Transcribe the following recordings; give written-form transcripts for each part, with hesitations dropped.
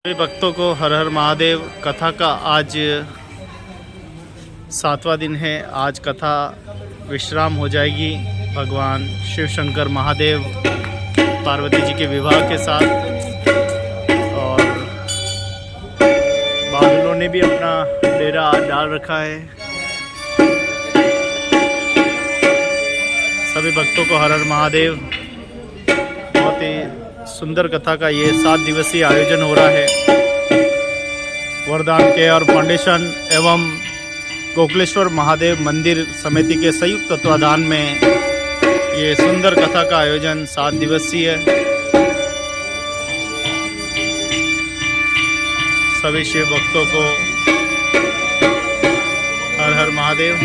सभी भक्तों को हर हर महादेव। कथा का आज 7वां दिन है। आज कथा विश्राम हो जाएगी। भगवान शिव शंकर महादेव पार्वती जी के विवाह के साथ, और बादलों ने भी अपना डेरा डाल रखा है। सभी भक्तों को हर हर महादेव। बहुत ही सुंदर कथा का ये 7 दिवसीय आयोजन हो रहा है। वरदान के और फाउंडेशन एवं गोकुलेश्वर महादेव मंदिर समिति के संयुक्त तत्वाधान में ये सुंदर कथा का आयोजन 7 दिवसीय है। सभी शिव भक्तों को हर हर महादेव।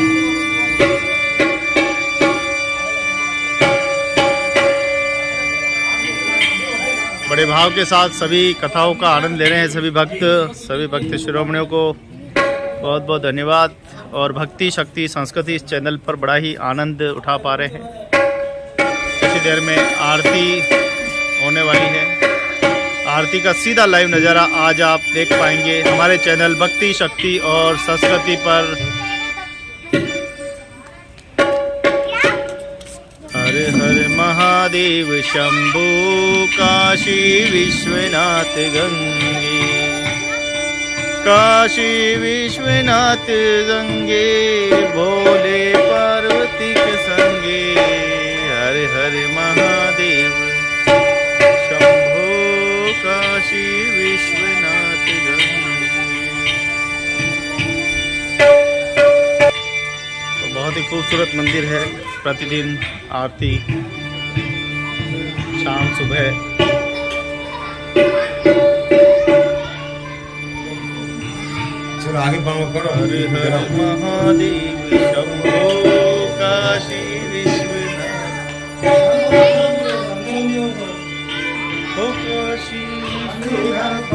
बड़े भाव के साथ सभी कथाओं का आनंद ले रहे हैं सभी भक्त शिरोमणियों को बहुत बहुत धन्यवाद। और भक्ति शक्ति संस्कृति इस चैनल पर बड़ा ही आनंद उठा पा रहे हैं। कुछ देर में आरती होने वाली है। आरती का सीधा लाइव नज़ारा आज आप देख पाएंगे हमारे चैनल भक्ति शक्ति और संस्कृति पर। हर हर महादेव शंभू काशी विश्वनाथ गंगे, काशी विश्वनाथ गंगे, भोले पार्वती के संगे। हर हर महादेव शंभू काशी विश्वनाथ गंगे। तो बहुत ही खूबसूरत मंदिर है। प्रतिदिन आरती शाम सुबह चलो आगे बढ़ो। हर हर महादेव शंभो काशी विश्वनाथ, हो काशी विश्वनाथ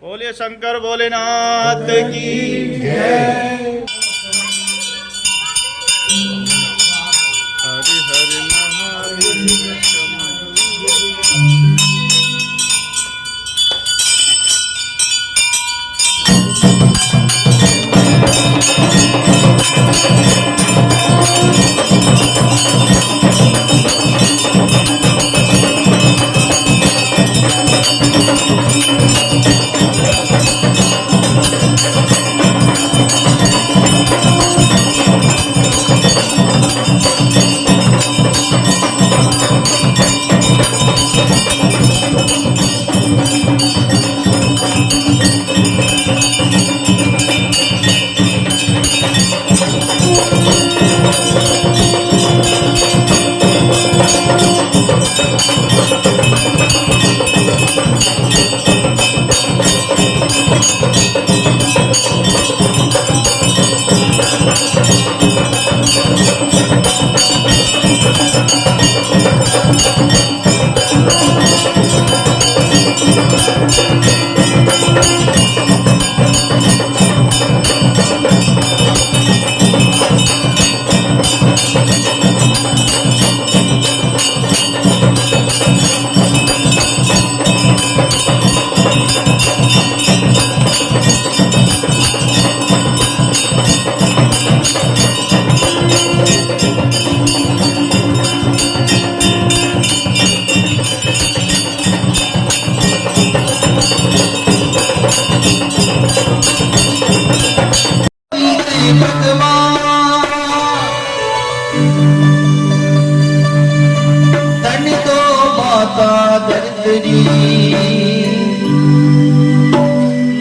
बोलिए शंकर भोलेनाथ की जय। हरि हरि महादेव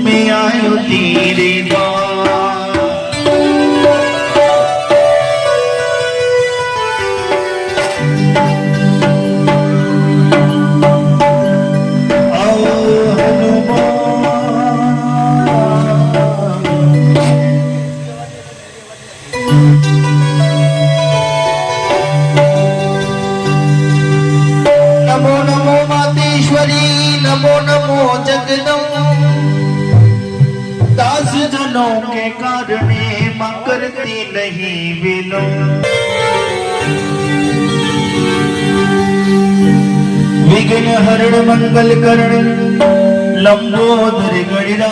मैं आयो तेरे द्वार। नमो नमो जगदम दास जनों के कारणे मां करती नहीं विलंब विघ्न हरण मंगल करण लंबोदर गणिरा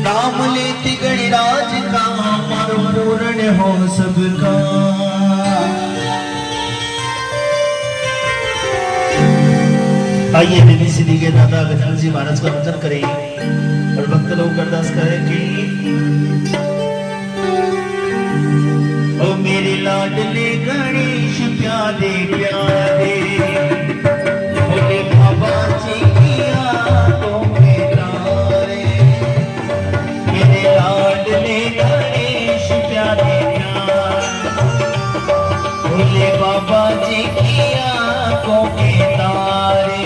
नाम लेती गणिराज का अमर पूर्ण हो सबका आइए रिद्धि सिद्धि के दाता गजानन जी महाराज का वंदन करें और भक्त लोग अरदास करें कि ओ मेरे लाडले गणेश प्यारे प्यारे बोले बाबा जी की आंखों में तारे मेरे लाडले गणेश प्यारे प्यारे बोले बाबा जी की आंखों में तारे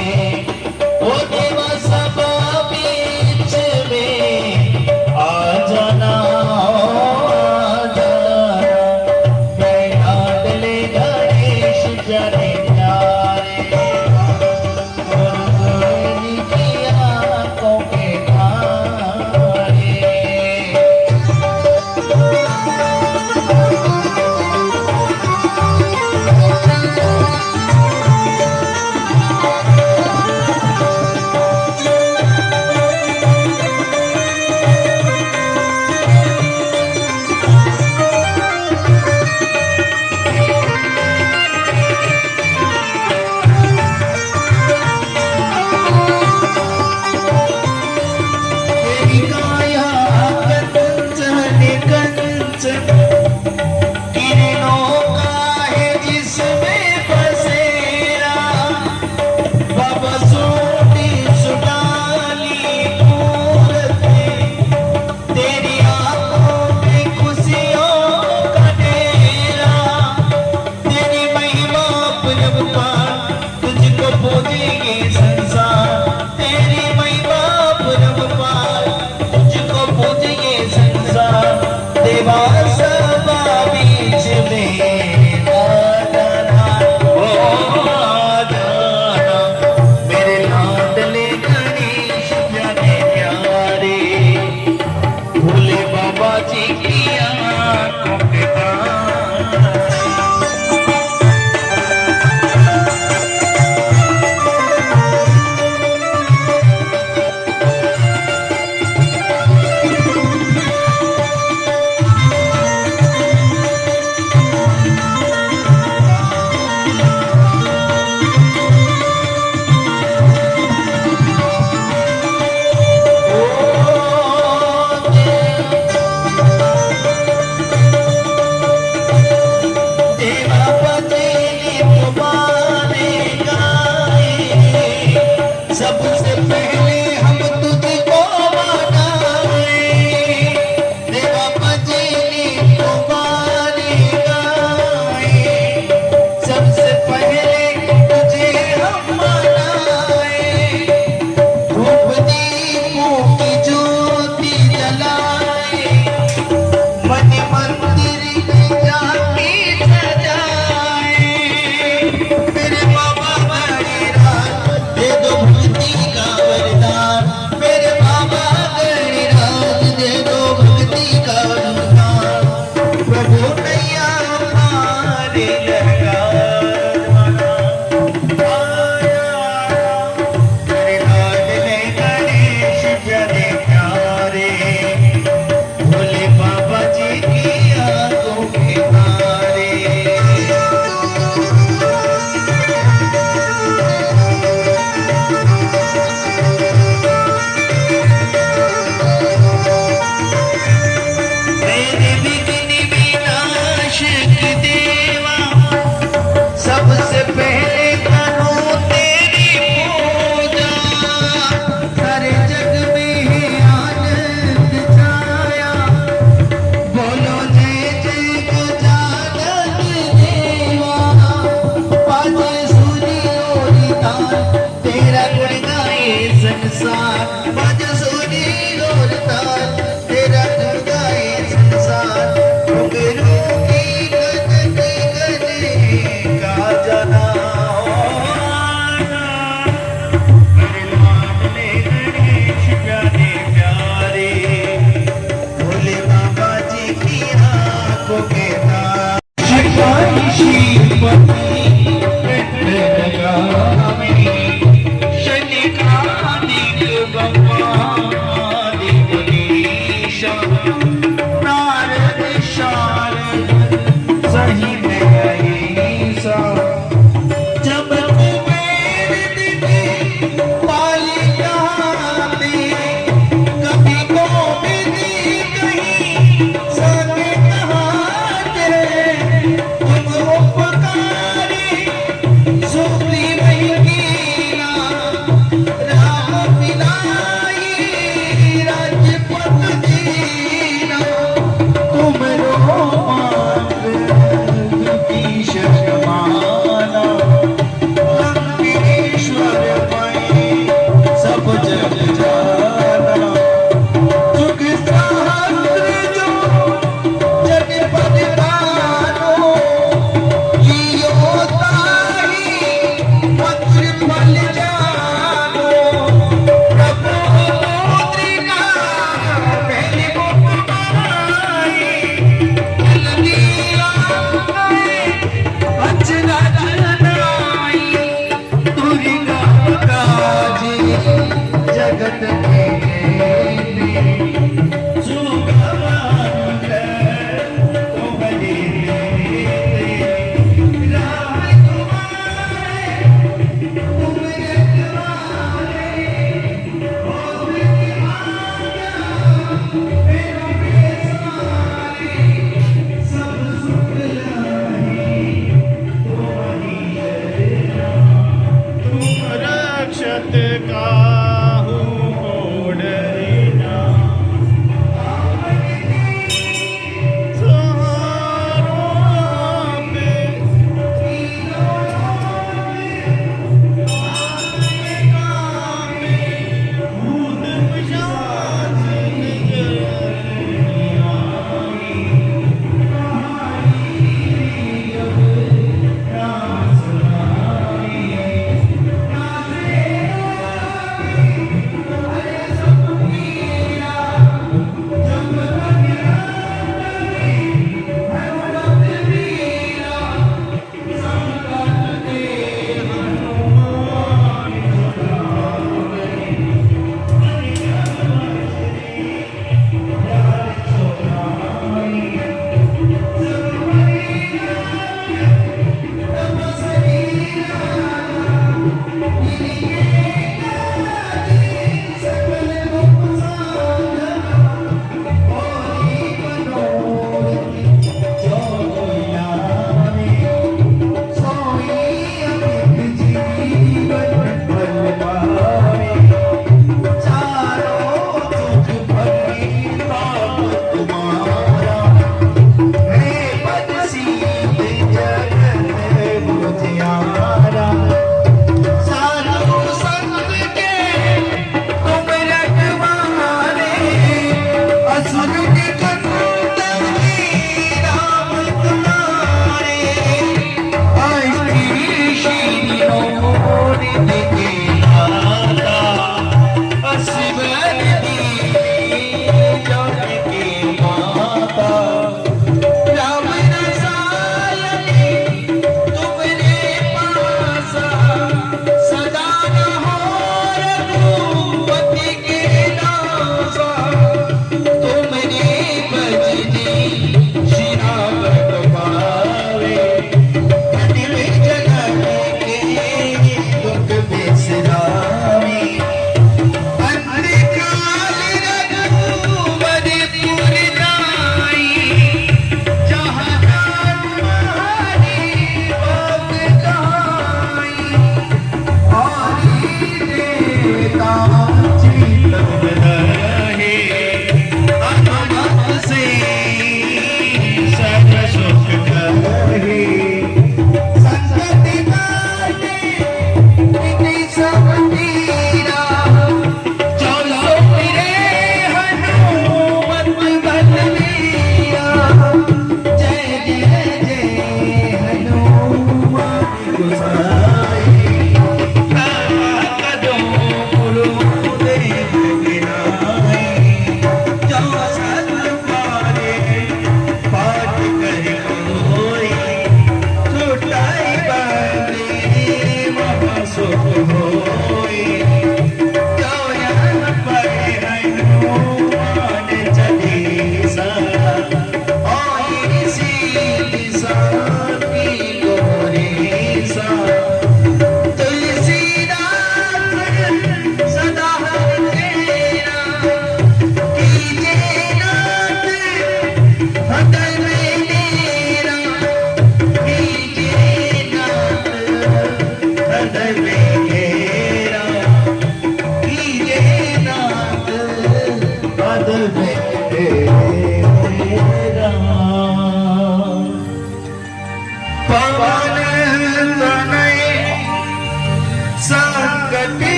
ओ देवा सभा बीच में आ जाना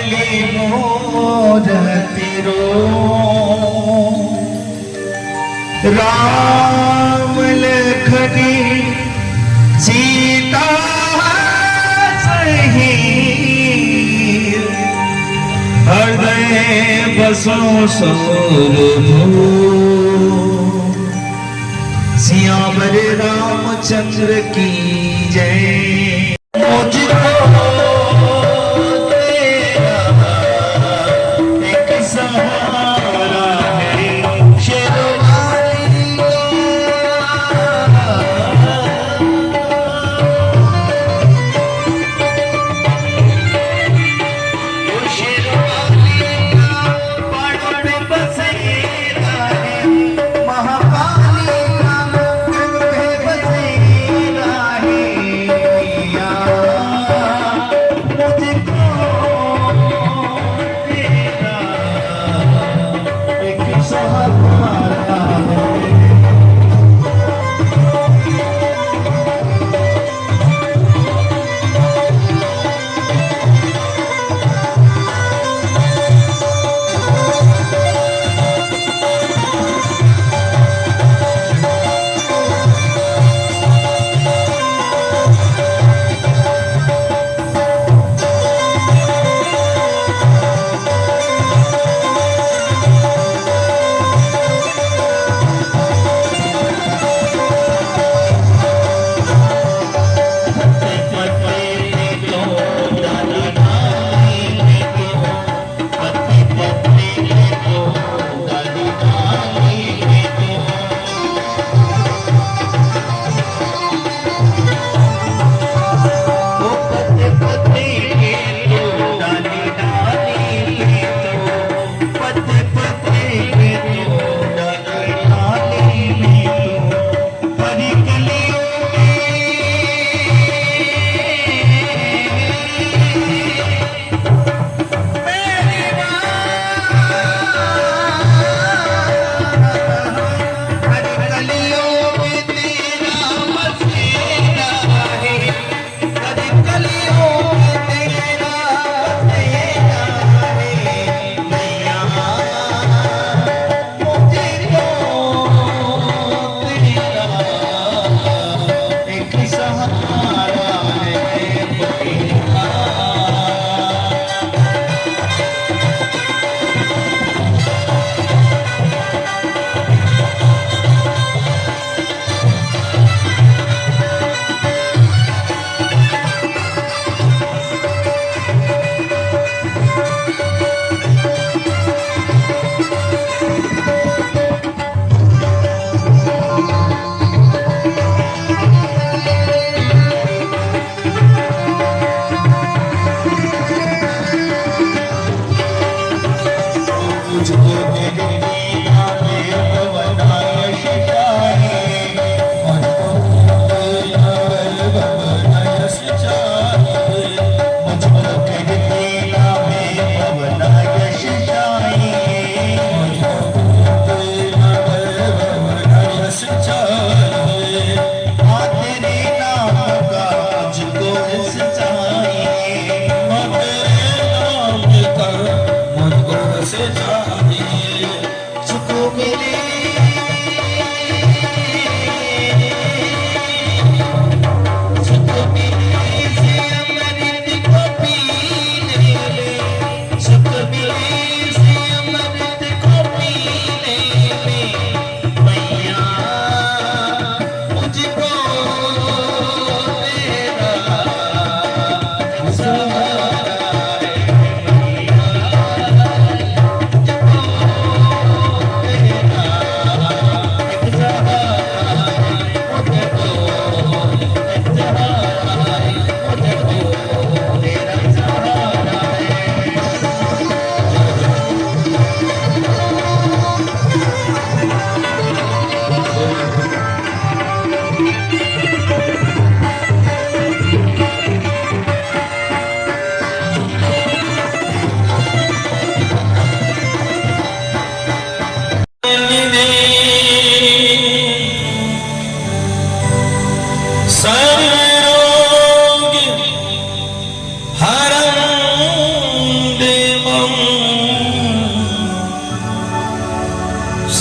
लाडली मोरती रो राम लखनी सीता सही हृदय बसो सौरभो सियावर रामचंद्र की जय। मुझको तेरा एक सहारा है शेरवाली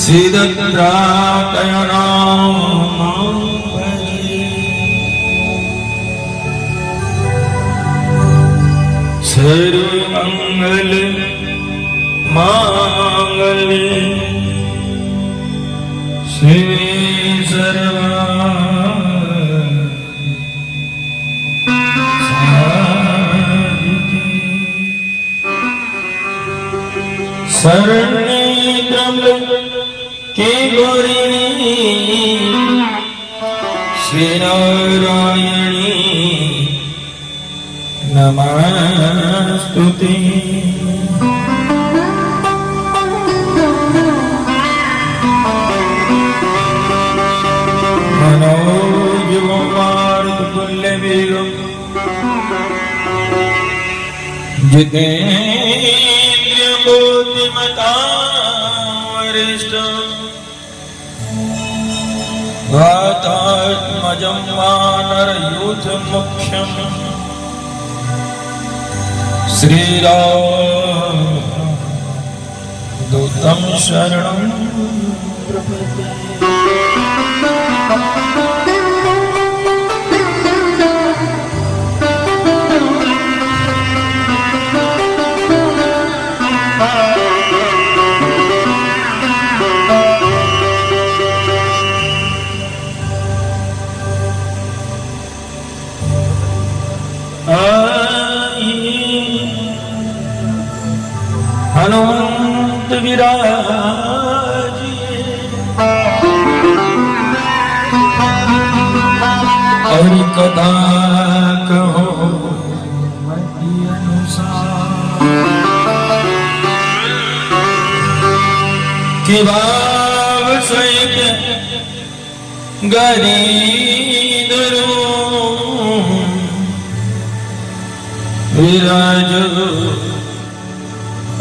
सिद्धत्रातयना सर्वमंगल मांगल्ये शिवे शरण्ये त्र्यंबके गौरी श्री नारायणी नमस्तुते। मनोजवार्तुल्यवेगम् जितेन्द्रियबुद्धिमतावरिष्ठम् वातात्मजं वानरयूथमुख्यम् श्रीराम दूतं शरणं प्रपद्ये। हनुमंत विराजिए और कथा कहो मति अनुसार कि भाव सहित गरीधरो विराज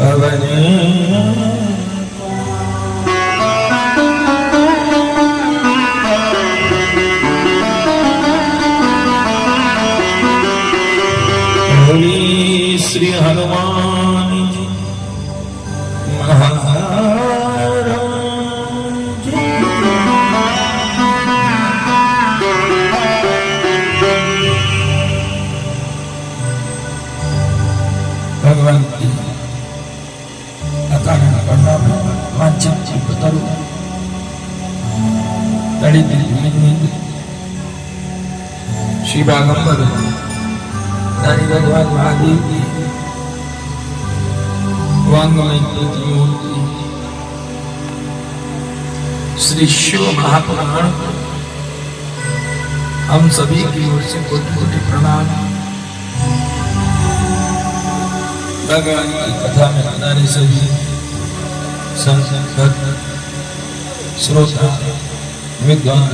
अवने श्री हनुमान जी महाराज भगवान की अकारण करना वांछित चित्त तरु तड़ी दिल श्री बागंबर दानी भगवान महादेव की वांगमय मूर्ति श्री शिव महापुराण हम सभी की ओर से कोटि कोटि प्रणाम। भगवान की कथा में हमारे सभी संत श्रोता विद्वान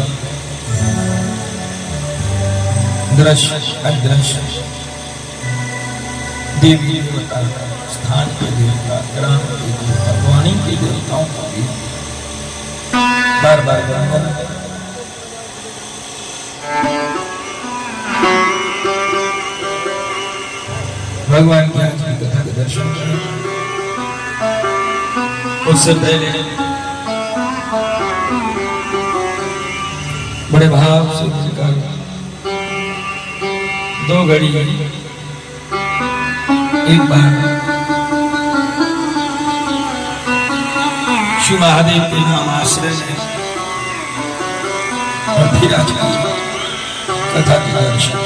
दृश्य अदृश्य देवी देवता स्थान के देवता ग्राम के देवता वाणी के देवताओं को भी बार बार वंदन। भगवान की आज की कथा के दर्शन करें। उससे पहले बड़े भाव से उनका दो घड़ी एक बार श्री महादेव के नाम आश्रय है और फिर आज की कथा के दर्शन।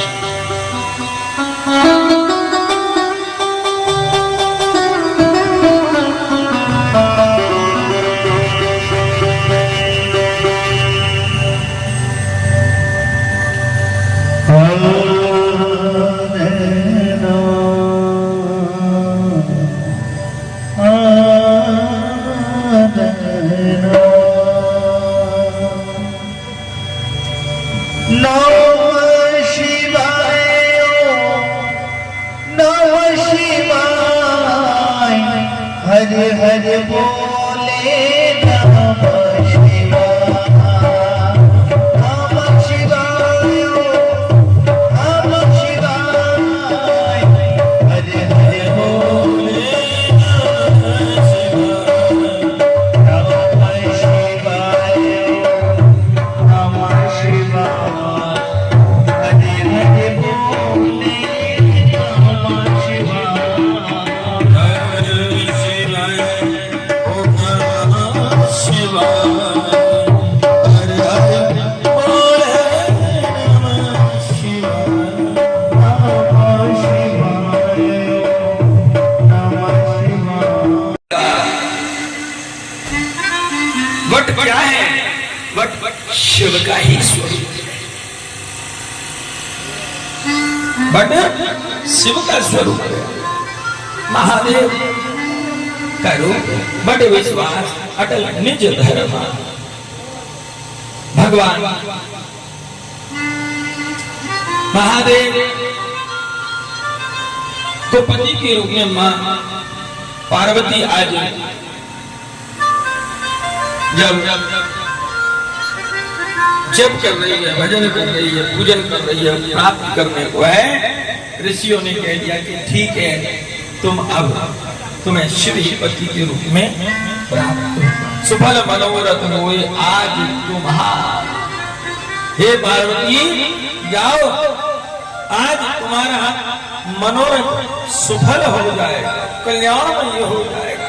हरे हरे बोले नमः शिवाय, नमः शिवाय, नमः शिवाय। हरे हरे बोले नमः शिवाय, नमः शिवाय। वट क्या है? वट शिव का ही स्वरूप है। वट शिव का स्वरूप है, महादेव का रूप। बट विश्वास अटल निज धर्म। भगवान महादेव को पति के रूप में मां पार्वती आज जब कर रही है, भजन कर रही है, पूजन कर रही है, प्राप्त करने को है, ऋषियों ने कह दिया कि ठीक है, तुम अब तुम्हें श्री पति के रूप में प्राप्त हो। सुफल मनोरथ हुए आज तुम्हारा। हे पार्वती जाओ, आज तुम्हारा मनोरथ सुफल हो जाएगा, कल्याणमय हो जाएगा।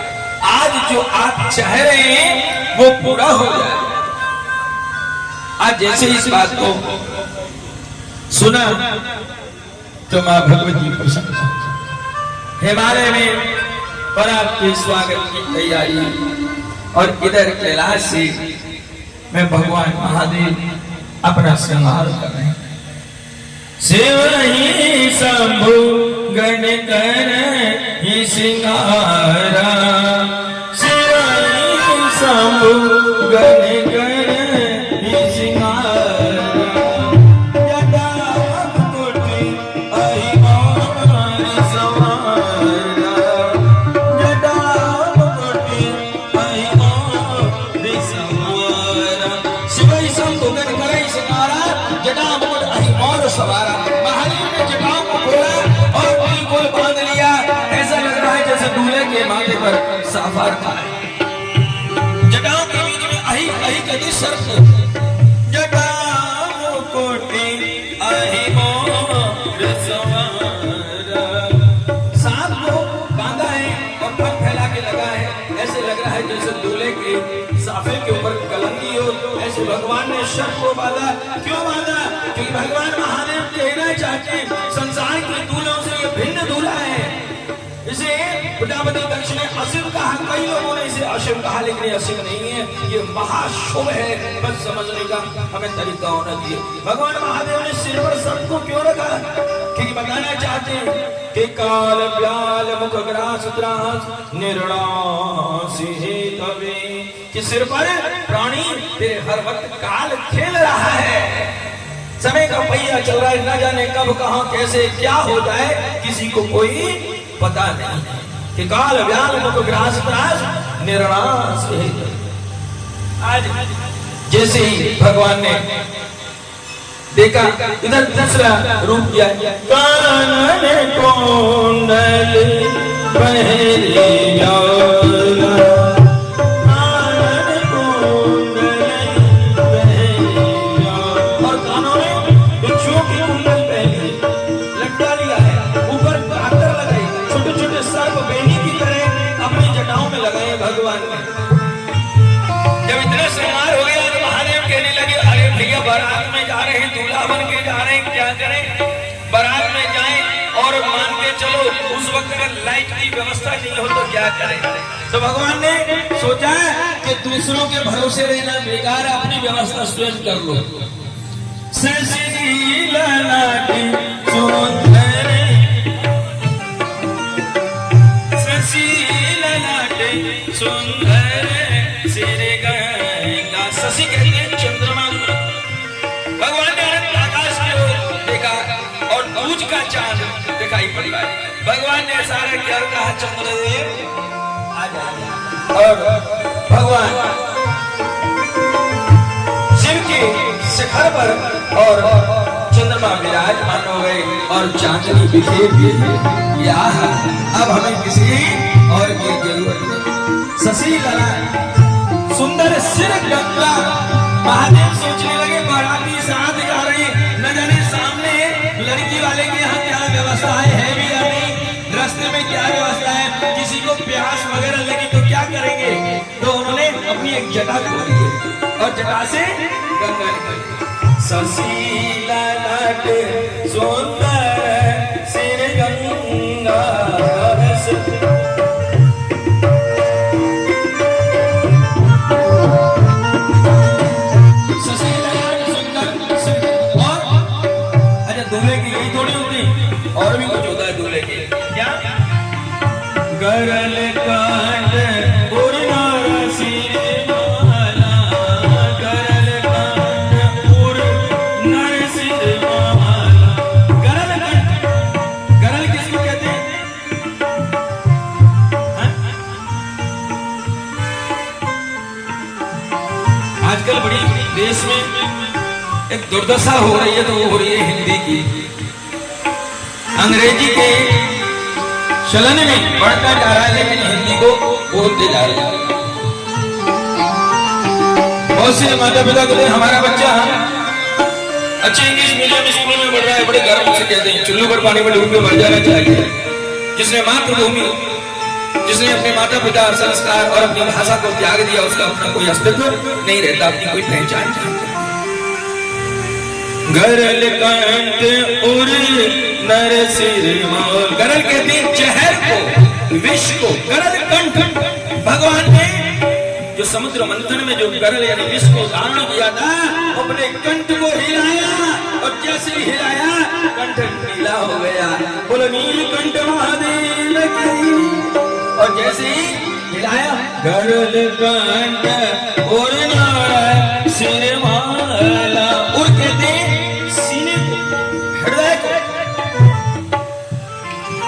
आज जो आप चाह रहे हैं वो पूरा हो जाएगा। आज जैसे इस बात को सुना तो मां भगवती प्रसन्न। हिमालय में पराग के स्वागत की तैयारी, और इधर कैलाश से मैं भगवान महादेव अपना श्रृंगार कर रहे हैं। शिव ही शंभु गण कर ही श्रृंगारा, शिव ही शंभु गण कर सवारा। महादेव ने जटाओं को खोला और बिल्कुल बांध लिया। ऐसा लग रहा है जैसे दूल्हे के माथे पर साफर था। जटाओं के बीच में अहि अहि कहती शर्त, जटाओं कोटि अहि मोर सवारा। सांप को बांधा है और पग फैला के लगा है। ऐसे लग रहा है जैसे दूल्हे के साफे के ऊपर कलंगी हो। ऐसे भगवान ने शर्त को बांधा। क्यों बांधा? क्योंकि भगवान महादेव कहना चाहते संसार के दूल्हों से ये भिन्न दूल्हा है। इसे प्रजापति दक्ष ने अशिव कहा, कई लोगों ने इसे अशिव कहा, लेकिन ये अशिव नहीं है, ये महाशुभ है। बस समझने का हमें तरीका होना चाहिए। भगवान महादेव ने सिर पर सर्प को क्यों रखा? क्योंकि बताना चाहते हैं कि काल व्याल मुख ग्रास त्रास निर्णास हे तवे, कि सिर पर प्राणी तेरे हर वक्त काल खेल रहा है। समय का पहिया चल रहा है, न जाने कब कहां कैसे क्या हो जाए किसी को कोई पता नहीं। कि काल व्याल मुख ग्रास त्रास निर्णास हे। आज जैसे ही भगवान ने देखा, इधर दूसरा रूप किया, कानन कुंडल पहरिया, भगवान ने जब इतना श्रृंगार हो गया तो महादेव कहने लगे, अरे भैया बारात में जा रहे हैं, दूल्हा बन के जा रहे हैं, क्या करें? बारात में जाएं और मान के चलो उस वक्त अगर लाइट की व्यवस्था नहीं हो तो क्या करें? तो भगवान ने सोचा कि दूसरों के भरोसे रहना बेकार, अपनी व्यवस्था स्वयं कर लो। सुंदर सिर गंगा, शशि कहते हैं चंद्रमा। भगवान ने अनंत आकाश की ओर देखा और दूज का चांद दिखाई पड़ा। भगवान ने इशारा किया और कहा, चंद्रदेव आ जाइए। और भगवान शिव के शिखर पर और चंद्रमा विराजमान हो गए और चांदनी बिखेर दी। अब हमें किसी और की जरूरत नहीं। शशि लला सुंदर सिर गंगा। महादेव सोचने लगे बाराती साथ जा रहे, न जाने सामने लड़की वाले के यहाँ क्या व्यवस्था है भी या नहीं, रास्ते में क्या व्यवस्था है, किसी को प्यास वगैरह लगी तो क्या करेंगे। तो उन्होंने अपनी एक जटा खोली और जटा से गंगा निकली। शशि ललाट सुंदर सिर गंगा, आजकल बड़ी देश में एक दुर्दशा हो रही है, तो वो हो रही है हिंदी की। अंग्रेजी के चलन में बढ़ता जा रहा है, लेकिन हिंदी को बोलते जा रहे हैं। बहुत से माता पिता कहते हैं हमारा बच्चा अच्छे इंग्लिश मीडियम स्कूल में पढ़ रहा है, बड़े गर्व से कहते हैं चुल्लू पर पानी में डूब के मर जाना चाहिए। जिसने मातृभूमि, जिसने अपने माता पिता और संस्कार और अपनी भाषा को त्याग दिया, उसका अपना कोई अस्तित्व नहीं रहता, अपनी कोई पहचान नहीं। गरल कंठ उर नर सिर मोल, गरल कहते हैं जहर को, विष को। गरल कंठ, भगवान ने जो समुद्र मंथन में जो गरल यानी विष को धारण किया था, अपने कंठ को हिलाया, और जैसे ही हिलाया कंठ नीला हो गया। बोलो नीलकंठ महादेव की। और जैसे ही हिलाया गरल कंठ और नारायण सिर माला, और कहते सीने को, हृदय को।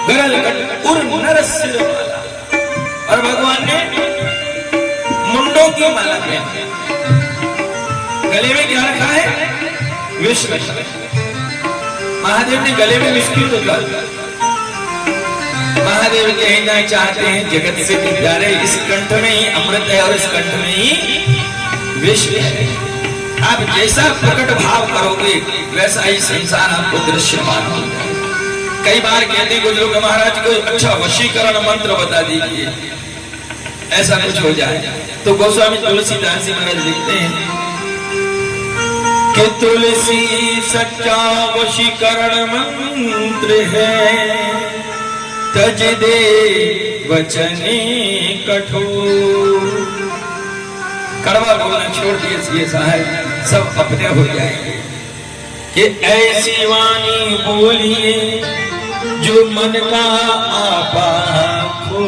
गरल कंठ और नर सिर माला। और भगवान ने मुंडों की माला पहनी, गले में क्या रखा है? विष रखा। महादेव ने गले में विष क्यों रखा? महादेव कहना चाहते हैं जगत से भी प्यारे इस कंठ में ही अमृत है और इस कंठ में ही विष है। आप जैसा प्रकट भाव करोगे वैसा ही संसार आपको दृश्यमान होगा। कई बार कहते कुछ लोग महाराज को अच्छा वशीकरण मंत्र बता दीजिए, ऐसा कुछ हो जाए। तो गोस्वामी तुलसीदास जी महाराज लिखते हैं कि तुलसी सच्चा वशीकरण मंत्र है, तज दे वचने कठोर। कड़वा बोलना छोड़ दिए साहब, सब अपने हो जाएंगे। कि ऐसी वाणी बोलिए जो मन का आपा हो,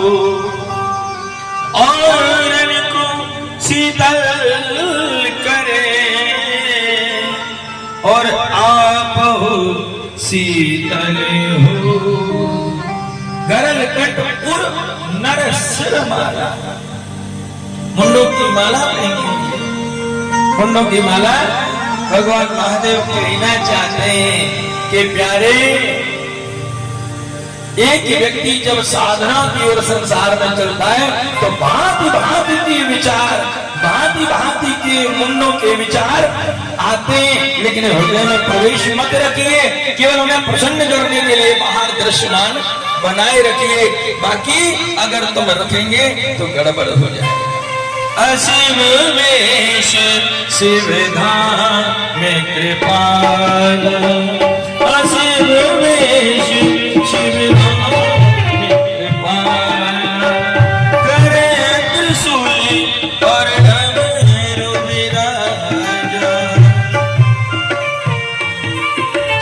और को शीतल करे, और आप हो शीतल हो। गरल कंठ उर नर सिर माला, मुंडों की माला पहनी। मुंडों की माला भगवान महादेव कहना चाहते हैं कि प्यारे, एक व्यक्ति जब साधना की ओर संसार में चलता है तो भांति भांति के विचार, भांति भांति के मुंडों के विचार आते हैं, लेकिन हृदय में प्रवेश मत रखिए। केवल उन्हें प्रसन्न करने के लिए बाहर दृश्यमान बनाए रखिए, बाकी अगर तुम रखेंगे तो गड़बड़ हो जाए। अशिव वेश शिव धाम में कृपाल, अशिव वेश शिव धाम में कृपाल, करे त्रिशूल और डमरू विराजा।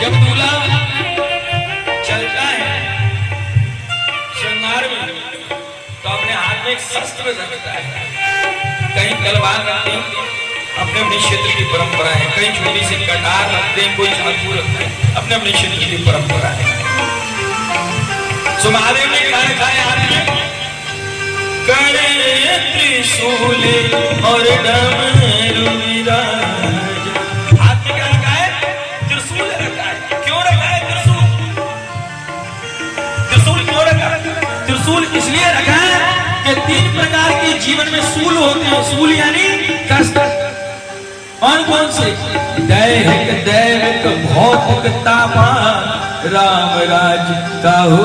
जब दूल्हा चलता है श्रृंगार में तो अपने हाथ में एक शस्त्र रखता है, कहीं तलवार रखते हैं, अपने अपने क्षेत्र की परंपरा है। कहीं छोटी सी कटार रखते हैं, कोई चाकू रखते हैं, अपने अपने क्षेत्र की परंपरा है। महादेव ने क्या रखा है हाथ में? करे त्रिशूल और डमरू विराज। हाथ में क्या रखा है? त्रिशूल रखा है। क्यों रखा है त्रिशूल? त्रिशूल क्यों रखा है? त्रिशूल इसलिए रखा है कि 3 प्रकार के जीवन में सूल होते हैं। सूल यानी कष्ट। कौन कौन से? दैहिक, दैविक, भौतिक, तापा, राम राज काहू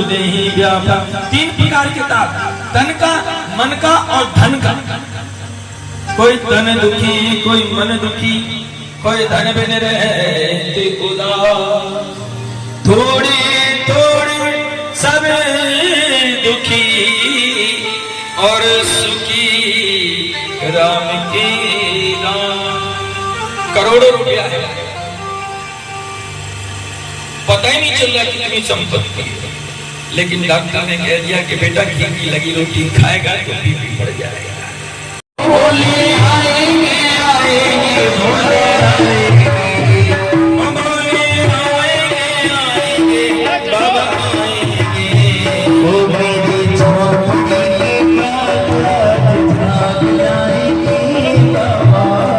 नहीं व्यापा। 3 प्रकार के ताप, तन का, मन का और धन का। कोई तन दुखी, कोई मन दुखी, कोई धन बिन रहते उदास, थोड़ी थोड़ी सब दुखी और सुखी राम की नाम। करोड़ों रुपया है, पता ही नहीं चल रहा कितनी संपत्ति है, लेकिन डॉक्टर ने कह दिया कि बेटा घी की लगी रोटी खाएगा तो बीपी बढ़ जाएगा। बोले आएंगे आएंगे बोले आएंगे, बोले आएंगे आएंगे बाबा आएंगे। ओ मेरी छोटी आएंगे बाबा।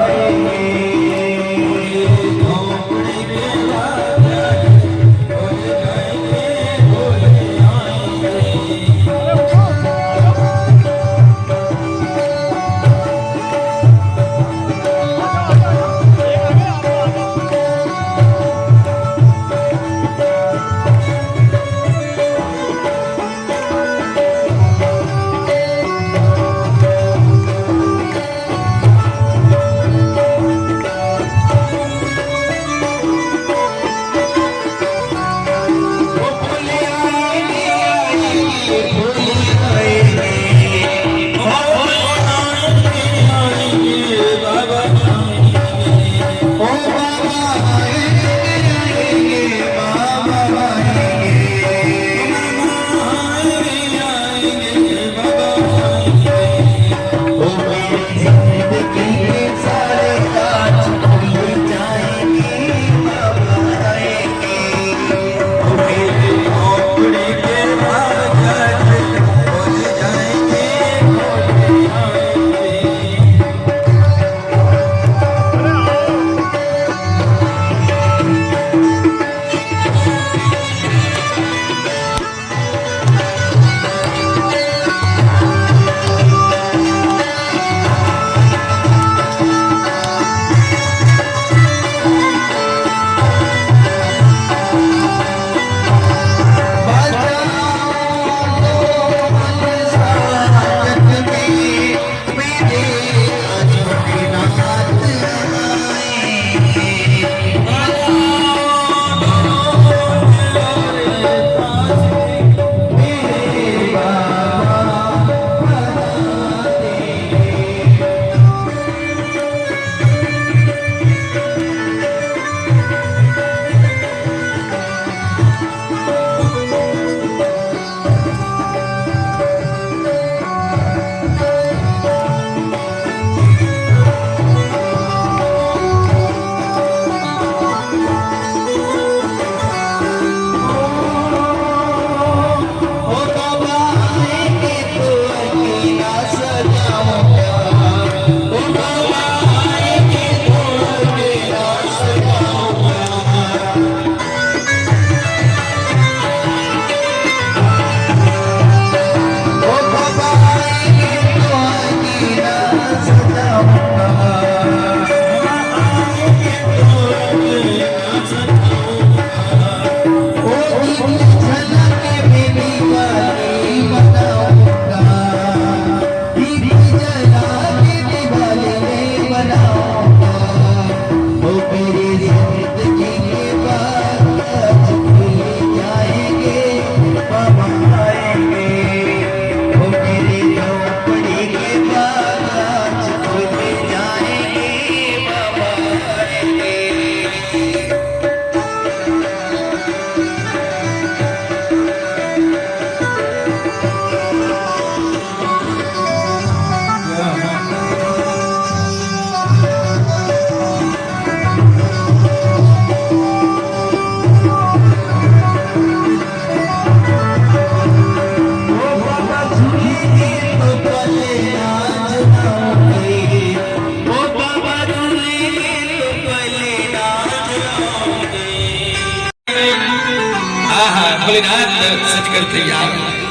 लेकर तैयार हो गए।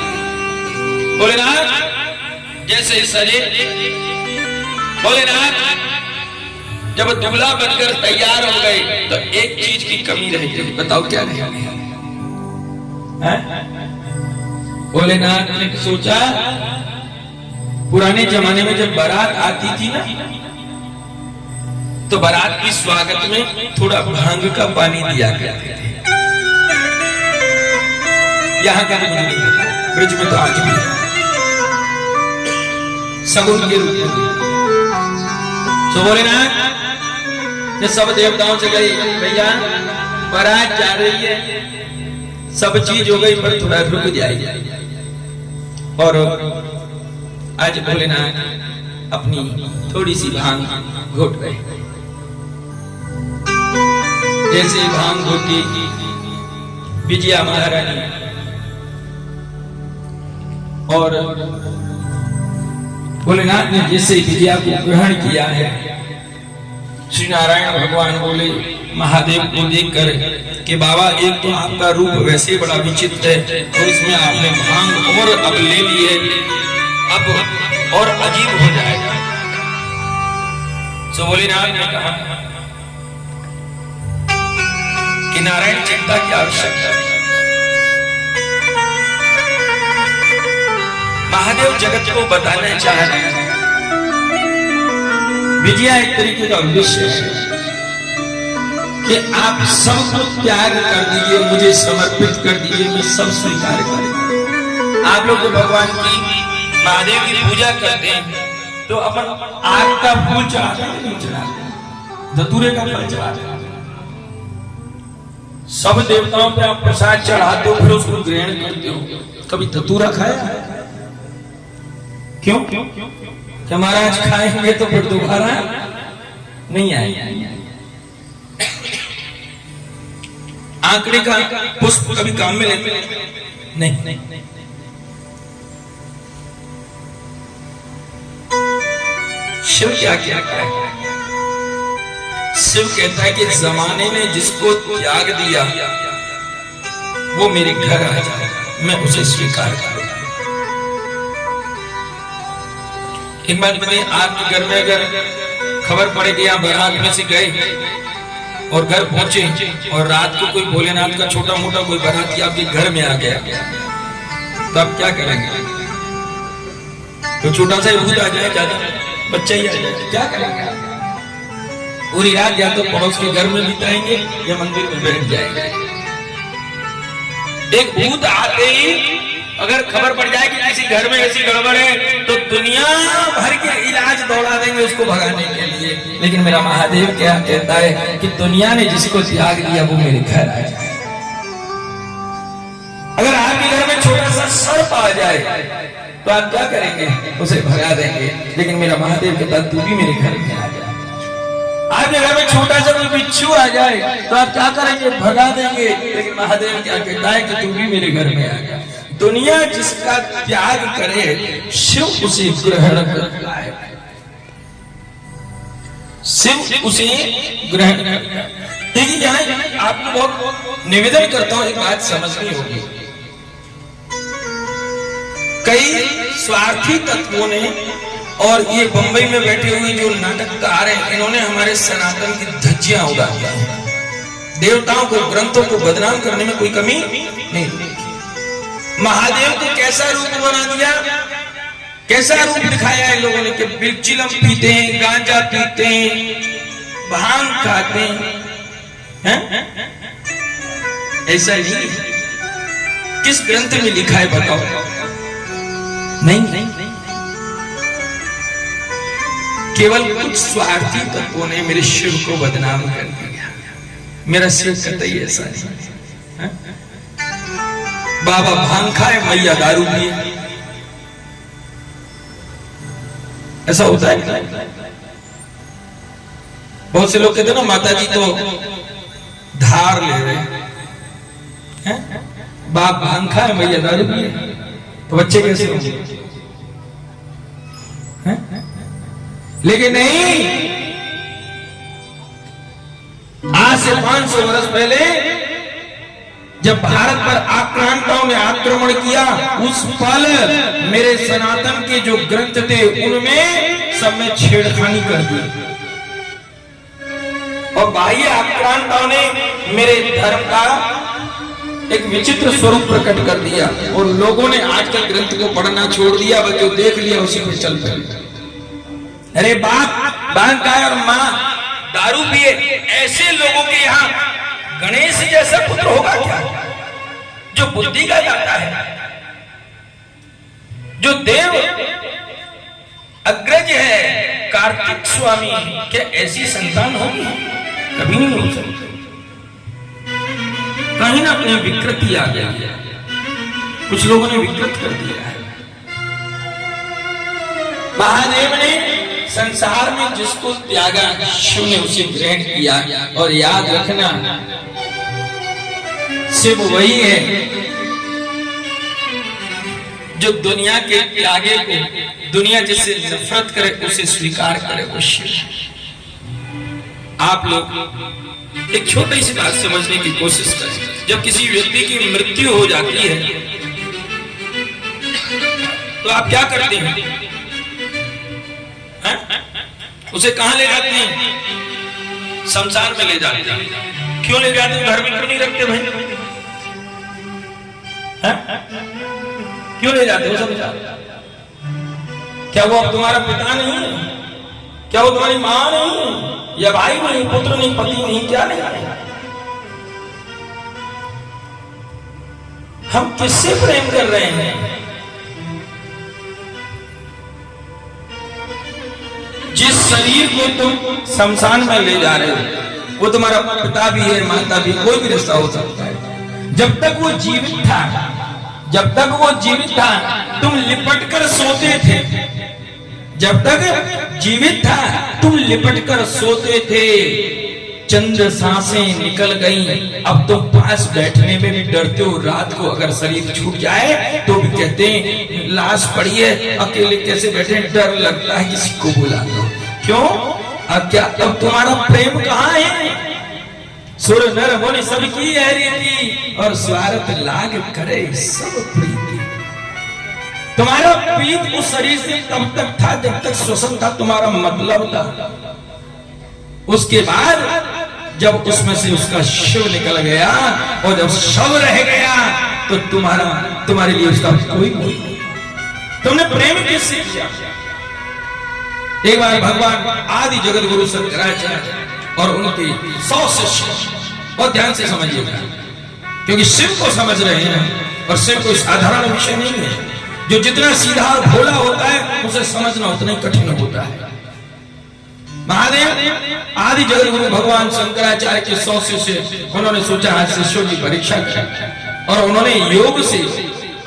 भोलेनाथ जैसे सजे, भोलेनाथ जब दुबला बनकर तैयार हो गए तो एक चीज की कमी रह गई। बताओ क्या रह गई? भोलेनाथ ने सोचा, पुराने जमाने में जब बारात आती थी ना, तो बारात की स्वागत में थोड़ा भांग का पानी दिया करते थे। यहाँ का ब्रिज में तो आज भी सगुन के रूप में। तो भोलेनाथ ने सब देवताओं से कही, भैया बारात जा रही है, सब चीज हो गई पर थोड़ा रुक जाएगी। और आज भोलेनाथ अपनी थोड़ी सी भांग घोट गए। जैसे भांग घोटी विजया महारानी और भोलेनाथ ने जैसे विजया को ग्रहण किया है, श्री नारायण भगवान बोले महादेव को देखकर कि बाबा एक तो आपका रूप वैसे बड़ा विचित्र है और इसमें आपने भांग और अब ले ली है, अब और अजीब हो जाएगा। तो भोलेनाथ ने कहा कि नारायण चिंता की आवश्यकता है। महादेव जगत को बताना चाह रहे हैं विजया एक तरीके का उद्देश्य है कि आप सब कुछ त्याग कर दीजिए, मुझे समर्पित कर दीजिए, मैं सब स्वीकार करूंगा। आप लोग भगवान की महादेव की पूजा करते हैं तो अपन आग का फूल चढ़ाते हैं, नहीं चढ़ाते, धतूरे का फल चढ़ाते हैं। सब देवताओं पे आप प्रसाद चढ़ाते हो, फिर उसको ग्रहण करते हो। कभी धतूरा खाया? क्यों? कि महाराज खाएंगे तो फिर दोबारा नहीं आएंगे। आंकड़े का पुष्प कभी काम में लेते नहीं। शिव क्या कहता है? शिव कहता है कि जमाने ने जिसको त्याग दिया वो मेरे घर आ जाए, मैं उसे स्वीकार करूंगा। एक बात बताइए, आपके घर में अगर खबर पड़े कि आप बारात में से गए और घर पहुंचे और रात को कोई भोलेनाथ का छोटा मोटा कोई बाराती आपके घर में आ गया तो आप क्या करेंगे? तो छोटा सा भूत आ जाए, ज्यादा बच्चा ही आ जाए, क्या करेंगे? पूरी रात या तो पड़ोस के घर में बिताएंगे या मंदिर में बैठ जाएंगे। एक भूत आते ही अगर खबर पड़ जाए कि किसी घर में ऐसी गड़बड़ है तो दुनिया भर के इलाज दौड़ा देंगे उसको भगाने के लिए। लेकिन मेरा महादेव क्या कहता है कि दुनिया ने जिसको त्याग दिया वो मेरे घर आ जाए। अगर आपके घर में छोटा सा सर्प आ जाए तो आप क्या करेंगे? उसे भगा देंगे। लेकिन मेरा महादेव कहता है तू भी मेरे घर में आ जाए। आपके घर में छोटा सा कोई बिच्छू आ जाए तो आप क्या करेंगे? भगा देंगे। लेकिन महादेव क्या कहता है कि तू भी मेरे घर में आ जाए। दुनिया जिसका त्याग करे शिव उसे ग्रहण करता है, शिव उसे ग्रहण करता है। देखिए यहाँ आपको बहुत निवेदन करता हूं, एक बात समझनी होगी। कई स्वार्थी तत्वों ने और ये बंबई में बैठे हुए जो नाटककार हैं, इन्होंने हमारे सनातन की धज्जियां उड़ा दी। देवताओं को, ग्रंथों को बदनाम करने में कोई कमी नहीं। महादेव को कैसा रूप बना दिया, कैसा रूप दिखाया है लोगों ने कि बिल्चिलम पीते हैं, गांजा पीते हैं, भांग खाते हैं। ऐसा नहीं। किस ग्रंथ में लिखा है बताओ? नहीं। केवल कुछ स्वार्थी तत्वों ने मेरे शिव को बदनाम कर दिया। मेरा शिव कतई ऐसा नहीं। बाबा भांग खाए, मैया दारू पिए, ऐसा होता है। बहुत से लोग कहते हैं ना माता जी तो धार ले रहे हैं, बाप भांग खाए, मैया दारू पिए, तो बच्चे कैसे होंगे? लेकिन नहीं, आज से 500 वर्ष पहले जब भारत पर आक्रांताओं ने आक्रमण किया, उस पल मेरे सनातन के जो ग्रंथ थे उनमें सब में छेड़खानी कर दी और बाह्य आक्रांताओं ने मेरे धर्म का एक विचित्र स्वरूप प्रकट कर दिया और लोगों ने आज के ग्रंथ को पढ़ना छोड़ दिया, बस जो देख लिया उसी पे चल पड़े। अरे बाप गाय और माँ दारू पिए, ऐसे लोगों के यहाँ गणेश जैसा पुत्र होगा क्या जो बुद्धि का दाता है, जो देव अग्रज है, कार्तिक स्वामी, क्या ऐसी संतान होगी? कभी नहीं हो सकती। कहीं ना कहीं विकृति आ गया, कुछ लोगों ने विकृत कर दिया है। महादेव ने संसार में जिसको त्यागा, शिव ने उसे ग्रहण किया। और याद रखना, शिव वही है जो दुनिया के त्यागे को, दुनिया जिससे नफरत करे उसे स्वीकार करे, वो शिव। आप लोग एक छोटी सी बात समझने की कोशिश करें। जब किसी व्यक्ति की मृत्यु हो जाती है तो आप क्या करते हैं? उसे कहां ले जाते हैं? शमशान में ले जाते हैं। क्यों ले जाते हैं? घर में क्यों नहीं रखते भाई? क्यों ले जाते हो? समझा? क्या वो अब तुम्हारा पिता नहीं है? क्या वो तुम्हारी मां नहीं है? या भाई नहीं, पुत्र नहीं, पति नहीं, क्या नहीं? हम किससे प्रेम कर रहे हैं? जिस शरीर को तुम शमशान में ले जा रहे हो वो तुम्हारा पिता भी है, माता भी, कोई भी रिश्ता हो सकता है। जब तक वो जीवित था, जब तक वो जीवित था तुम लिपट कर सोते थे। जब तक जीवित था तुम लिपट कर सोते थे। चंद सांसें निकल गई, अब तो पास बैठने में भी डरते हो। रात को अगर शरीर छूट जाए तो भी कहते हैं लाश पड़ी है, अकेले कैसे बैठे, डर लगता है किसी को बुला लो। क्यों? अब क्या, अब तुम्हारा प्रेम कहाँ है? सुर नर मुनि सबकी है रीति और स्वार्थ लाग करे सब प्रीति। तुम्हारा प्रीत उस शरीर से तब तक था जब तक श्वसन का तुम्हारा मतलब था। उसके बाद जब उसमें से उसका शिव निकल गया और जब शव रह गया तो तुम्हारे लिए उसका कोई नहीं। तुमने प्रेम किससे किया? एक बार भगवान आदि जगत गुरु शंकराचार्य और उनके 100 शिष्य, बहुत ध्यान से समझिएगा क्योंकि शिव को समझ रहे हैं और शिव कोई साधारण विषय नहीं है। जो जितना सीधा और भोला होता है उसे समझना उतना ही कठिन होता है। महादेव आदि जगत गुरु भगवान शंकराचार्य के 100 शिष्य, उन्होंने सोचा आज शिष्यों की परीक्षा की और उन्होंने योग से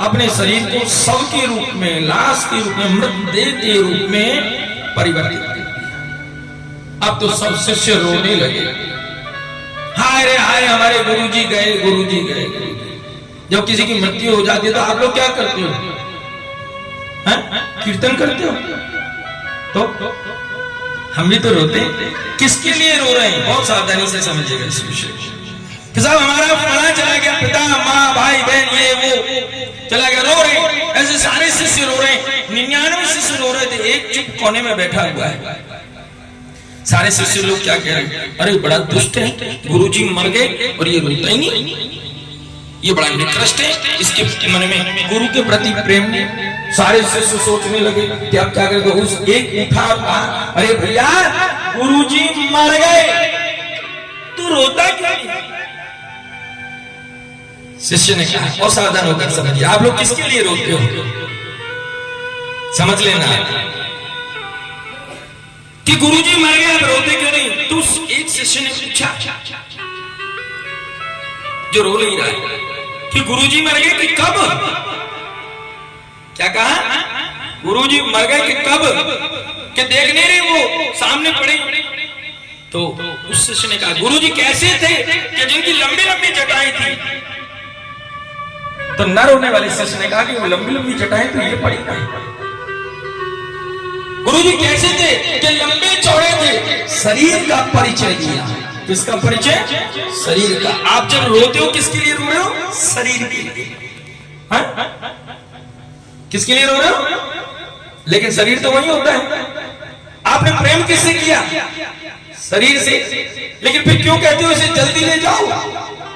अपने शरीर को शव के रूप में, लाश के रूप में, मृतदेह के रूप में परिवर्तित कर दिया। अब तो सब शिष्य रोने लगे, हाय रे हाय, हमारे गुरुजी गए, गुरुजी गए। जब किसी की मृत्यु हो जाती है तो आप लोग क्या करते हो? कीर्तन करते हो? तो हम भी तो रोते हैं। किसके लिए रो रहे हैं? बहुत सावधानी से समझिएगा इस विषय को। साहब हमारा फला चला गया, पिता, माँ, भाई, बहन, ये वो चला गया, रो रहे। ऐसे सारे शिष्य रो रहे, 99 शिष्य रो रहे थे, एक चुप कोने में बैठा हुआ है। सारे शिष्य लोग क्या कह रहे हैं? अरे बड़ा दुष्ट है, गुरुजी मर गए और ये रोता ही नहीं, ये बड़ा निकृष्ट है, इसके मन में गुरु के प्रति प्रेम नहीं। सारे शिष्य सोचने लगे कि अब क्या करें? उस एक उठा और कहा, अरे भैया गुरुजी मर गए, तू रोता क्यों नहीं? शिष्य ने कहा, और सावधान होकर समझिए, आप लोग किसके लिए रोते हो? समझ लेना कि गुरुजी मर गए, आप रोते क्यों नहीं? तो एक शिष्य ने पूछा, जो रो नहीं रहा है, कि गुरुजी मर गए कि कब? क्या कहा? गुरुजी मर गए कि कब? कि देख नहीं रहे वो सामने पड़े? तो उस शिष्य ने कहा, गुरुजी कैसे थे कि जिनकी लंबी लंबी जटाएं थी? तो न रोने वाले शिष्य ने कहा कि वो लंबी लंबी जटाएं तो ये पड़ी ना। गुरुजी कैसे थे कि लंबे चौड़े थे? शरीर का परिचय दिया। किसका परिचय? शरीर का। आप जब रोते हो किसके लिए रो रहे हो? शरीर के लिए। हाँ? किसके लिए रो रहे हो? लेकिन शरीर तो वही होता है। आपने प्रेम किससे किया? शरीर से। लेकिन फिर क्यों कहते हो इसे जल्दी ले जाओ?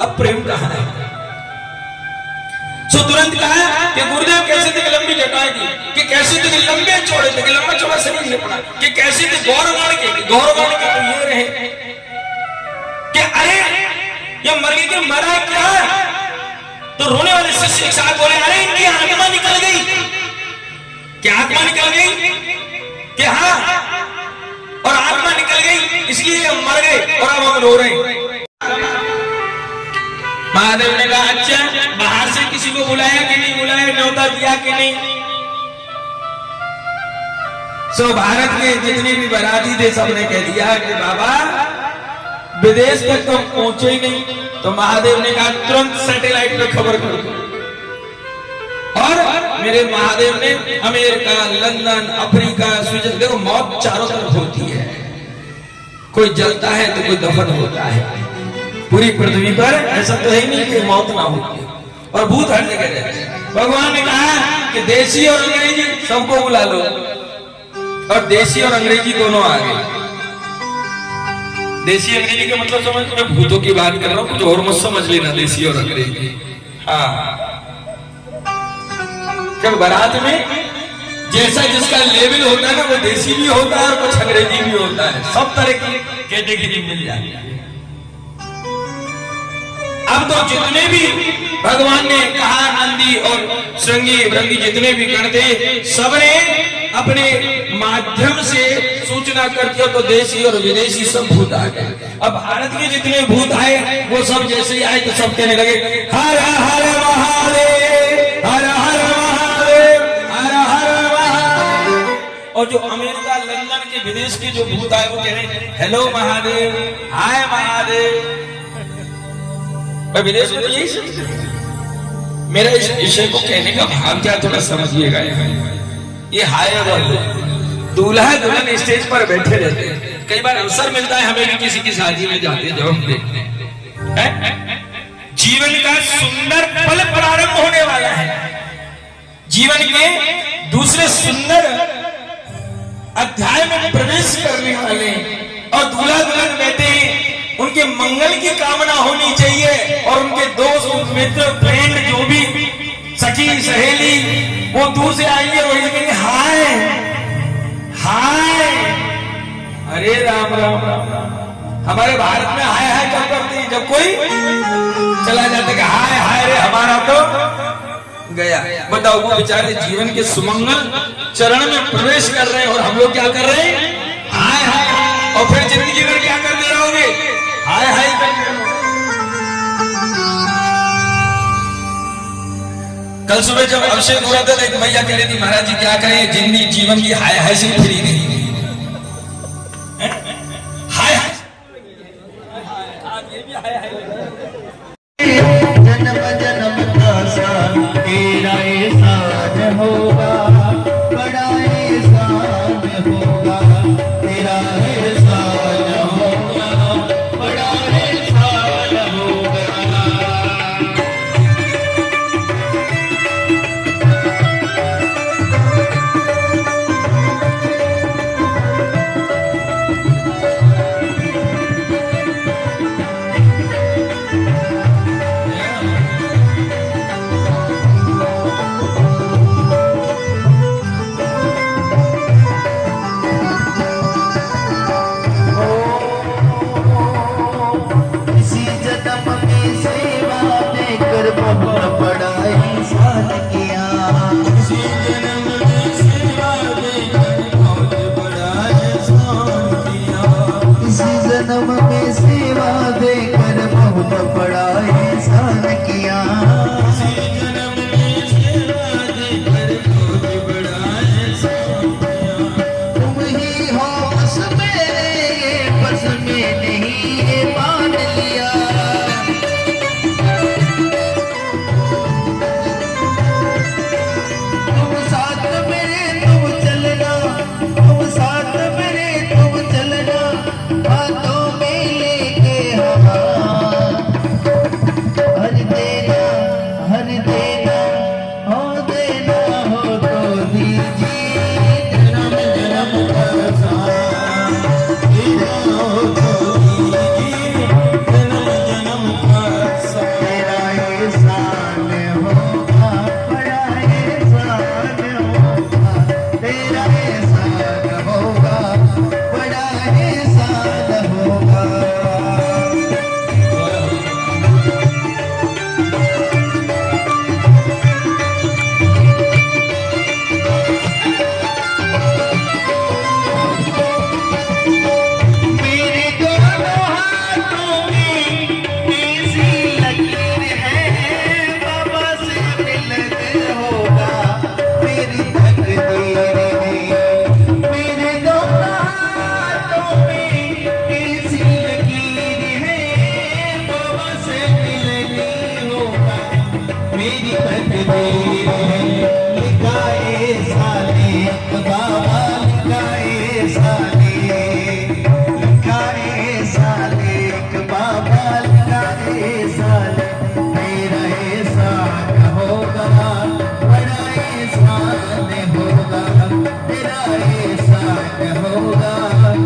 अब प्रेम कहां है? सो तुरंत कहा कि गुरुदेव कैसे थे लंबी जटाएं थी, कि कैसे थे लंबे चौड़े थे, लंबा चौड़ा शरीर ले पड़ा, कि कैसे थे गौरवर्ण के तो ये रहे कि अरे ये मर गए, कि मरा क्या? तो रोने वाले शिष्य एक साथ बोले, अरे इनकी आत्मा निकल गई। क्या आत्मा निकल गई? कि हाँ, और आत्मा निकल गई इसलिए हम मर गए और अब हम रो रहे हैं। महादेव ने कहा, अच्छा बाहर से किसी को बुलाया कि नहीं बुलाया, न्योता दिया कि नहीं? सो भारत के जितने भी बाराती थे सबने कह दिया कि बाबा विदेश तक तो पहुंचे ही नहीं। तो महादेव ने कहा तुरंत सैटेलाइट पर खबर कर दो। और मेरे महादेव ने अमेरिका, लंदन, अफ्रीका, स्विट्जरलैंड, देखो मौत चारों तरफ होती है। कोई जलता है तो कोई दफन होता है। पूरी पृथ्वी पर ऐसा तो है नहीं कि मौत ना होती, और भूत हर जगह रहते हैं। भगवान ने कहा कि देसी और अंग्रेजी सबको बुला लो, और देसी और अंग्रेजी दोनों आ गए। देसी अंग्रेजी का मतलब समझ, मैं भूतों की बात कर रहा हूं, कुछ और मत समझ लेना देसी और अंग्रेजी। हाँ, जब बारात में जैसा जिसका लेवल होता है ना, वो देसी भी होता है और कुछ अंग्रेजी भी होता है। सब तरह की कैटेगरी मिल जाती है। अब तो जितने भी भगवान ने कहा, नंदी और श्रृंगी भृंगी जितने भी गण थे, सबने अपने माध्यम से सूचना करके तो देशी और विदेशी सब भूत आ गए। अब भारत के जितने भूत आए वो सब जैसे ही आए तो सब कहने लगे हर हर महादेव, हर हर महादेव, हर हर महादेव। और जो अमेरिका, लंदन के विदेश के जो भूत आए वो कह रहे हेलो महादेव, हाय महादेव। विदेश में तो यही सब। मेरा इस विषय को कहने का भाव क्या थोड़ा समझिएगा। ये हाय और दूल्हा दुल्हन स्टेज पर बैठे रहते हैं। कई बार अवसर मिलता है हमें भी किसी की शादी में जाते हैं, जब हम देखते हैं जीवन का सुंदर पल प्रारंभ होने वाला है। जीवन के दूसरे सुंदर अध्याय में प्रवेश करने वाले, और दूल्हा दुल्हन बैठे हैं। उनके मंगल की कामना होनी चाहिए, और उनके दोस्त, मित्र, फ्रेंड, जो भी सखी सहेली, वो दूर से आएंगे और कहेंगे हाय हाय। अरे राम राम राम राम। हमारे भारत में हाय हाय कब करते हैं? जब कोई चला जाता है हाय हाय रे हमारा तो गया। बताओ, वो बेचारे जीवन के सुमंगल चरण में प्रवेश कर रहे हैं और हम लोग क्या कर रहे हैं? हाय हाय। और फिर जिंदगी भर क्या करते रहोगे? हाय हाय। कल सुबह जब अभिषेक हो रहा था, एक मैया कह रही थी महाराज जी क्या करें, जिंदगी जीवन की हाय हाय से फ्री नहीं। हाय हाय, ये भी हाय हाय। जन्म जन्म का साथ तेरा एहसान होगा, बड़ा एहसान होगा, तेरा एहसान होगा, बड़ा एहसान होगा। जन्म में सेवा देकर बहुत बड़ा एहसान किया। जन्म में सेवा देकर बहुत बड़ा एहसान किया। तुम ही हो बस मेरे, बस में नहीं ये मान लिया। तुम साथ मेरे तुम चलना, तुम साथ मेरे तुम चलना, बातों में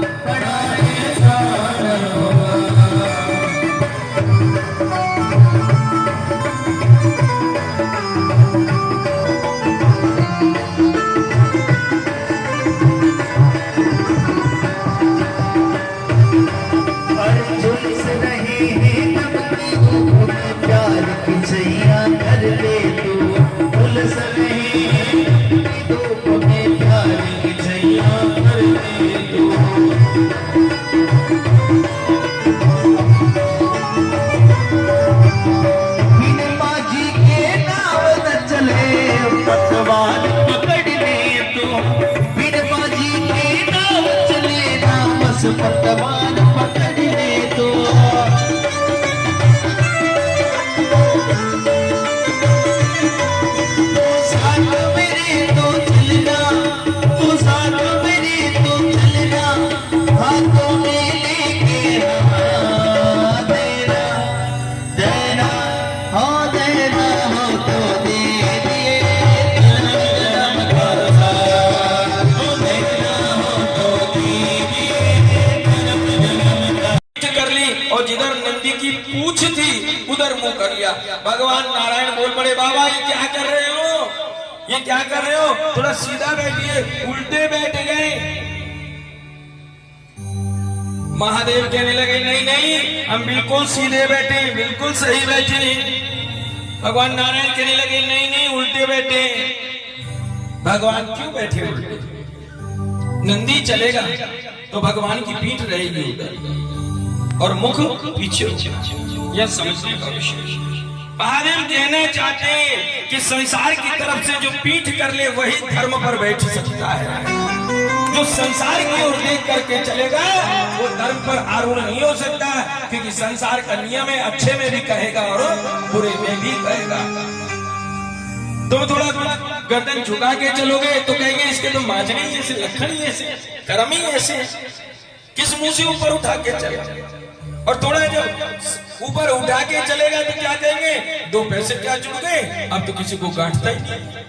बड़ा एहसान हुआ। झुलस रहे हैं नमती धूप में प्यार की छैया कर ले तू। झुलस रहे हैं नमती धूप में प्यार की छैया कर ले तू। बिन बाजी के नाव न चले पतवार पकड़ ले तू। बिन बाजी के नाव चले ना बस पतवार पकड़ ले तू। साथ मेरे तो चलना, तू साथ मेरे तो चलना, हाथों में लेके हाँ देना, देना हाँ देना हो तो दे दिए। जन्म का साथ हो देना हो तो दीजिए। कर ली और जिधर नंदी की पूछ थी उधर मुंह कर लिया। भगवान नारायण बोल पड़े, बाबा ये क्या कर रहे हो, ये क्या कर रहे हो, थोड़ा सीधा बैठिए, उल्टे बैठ गए। महादेव कहने लगे नहीं नहीं हम बिल्कुल सीधे बैठे, बिल्कुल सही बैठे। भगवान नारायण कहने लगे नहीं नहीं उल्टे बैठे। भगवान क्यों बैठे उल्टे? नंदी चलेगा तो भगवान की पीठ रहेगी उधर और मुख पीछे। यह समझने का विषय। महादेव कहना चाहते हैं कि संसार की तरफ से जो पीठ कर ले वही धर्म पर बैठ सकता है। जो संसार की ओर देख करके चलेगा वो धर्म पर आरूढ़ नहीं हो सकता, क्योंकि संसार का नियम है अच्छे में भी कहेगा और बुरे में भी कहेगा। तुम थोड़ा गर्दन झुका के चलोगे तो कहेंगे इसके तो माजने ही ऐसे, लखन ही ऐसे, कर्म ही ऐसे, किस मुंह से ऊपर उठा के चले। और थोड़ा जब ऊपर उठा के चलेगा तो क्या कहेंगे, दो पैसे क्या जुड़ गए, अब तो किसी को गांठता ही नहीं।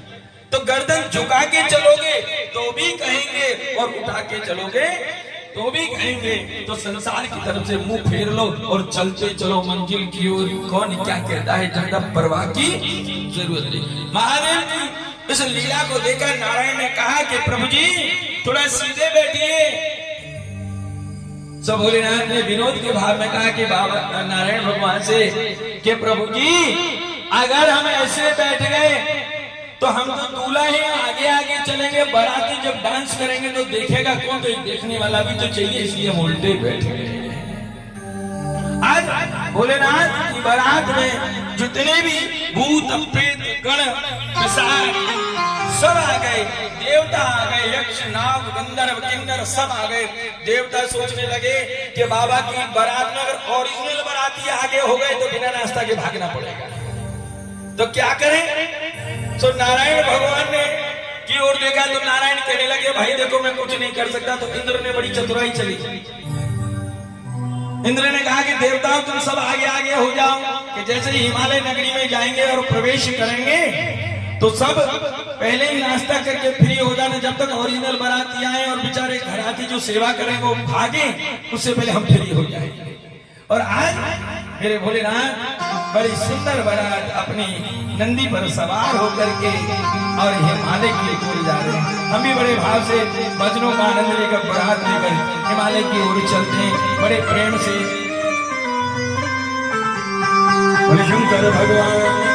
तो गर्दन झुका के चलोगे तो भी कहेंगे और उठा के चलोगे तो भी कहेंगे। तो संसार की तरफ से मुंह फेर लो और चलते चलो मंजिल की ओर। कौन क्या कहता है ज्यादा परवाह की जरूरत नहीं। महादेव की इस लीला को देखकर नारायण ने कहा कि प्रभु जी थोड़ा सीधे बैठिए। सब भोलेनाथ ने विनोद के भाव में कहा कि बाबा नारायण भगवान से कि प्रभु जी अगर हम ऐसे बैठ गए तो हम तो दूल्हा है, आगे आगे चलेंगे, बाराती जब डांस करेंगे तो देखेगा कौन, तो देखने वाला भी तो चाहिए, इसलिए हम उल्टे बैठ गए। आज भोलेनाथ की बारात में जितने भी भूत प्रेत गण पिशाच सब आ गए, देवता आ गए, यक्ष नाग गंधर्व किन्नर सब आ गए। देवता सोचने लगे कि बाबा की बारात में अगर ओरिजिनल बाराती आगे हो गए तो बिना नाश्ता के भागना पड़ेगा, तो क्या करें। तो नारायण भगवान ने की ओर देखा तो नारायण कहने लगे भाई देखो मैं कुछ नहीं कर सकता। तो इंद्र ने बड़ी चतुराई चली। इंद्र ने कहा कि देवताओं तुम सब आगे आगे हो जाओ, कि जैसे ही हिमालय नगरी में जाएंगे और प्रवेश करेंगे तो सब पहले ही नाश्ता करके फ्री हो जाना, जब तक ओरिजिनल बाराती आए और बेचारे घराती जो सेवा करें वो भागे, उससे पहले हम फ्री हो जाएंगे। और आज मेरे भोलेनाथ बड़ी सुंदर बारात अपनी नंदी पर सवार होकर के और हिमालय की ओर जा रहे हैं। हम भी बड़े भाव से भजनों का आनंद लेकर बारात लेकर हिमालय की ओर चलते हैं बड़े प्रेम से। शंकर भगवान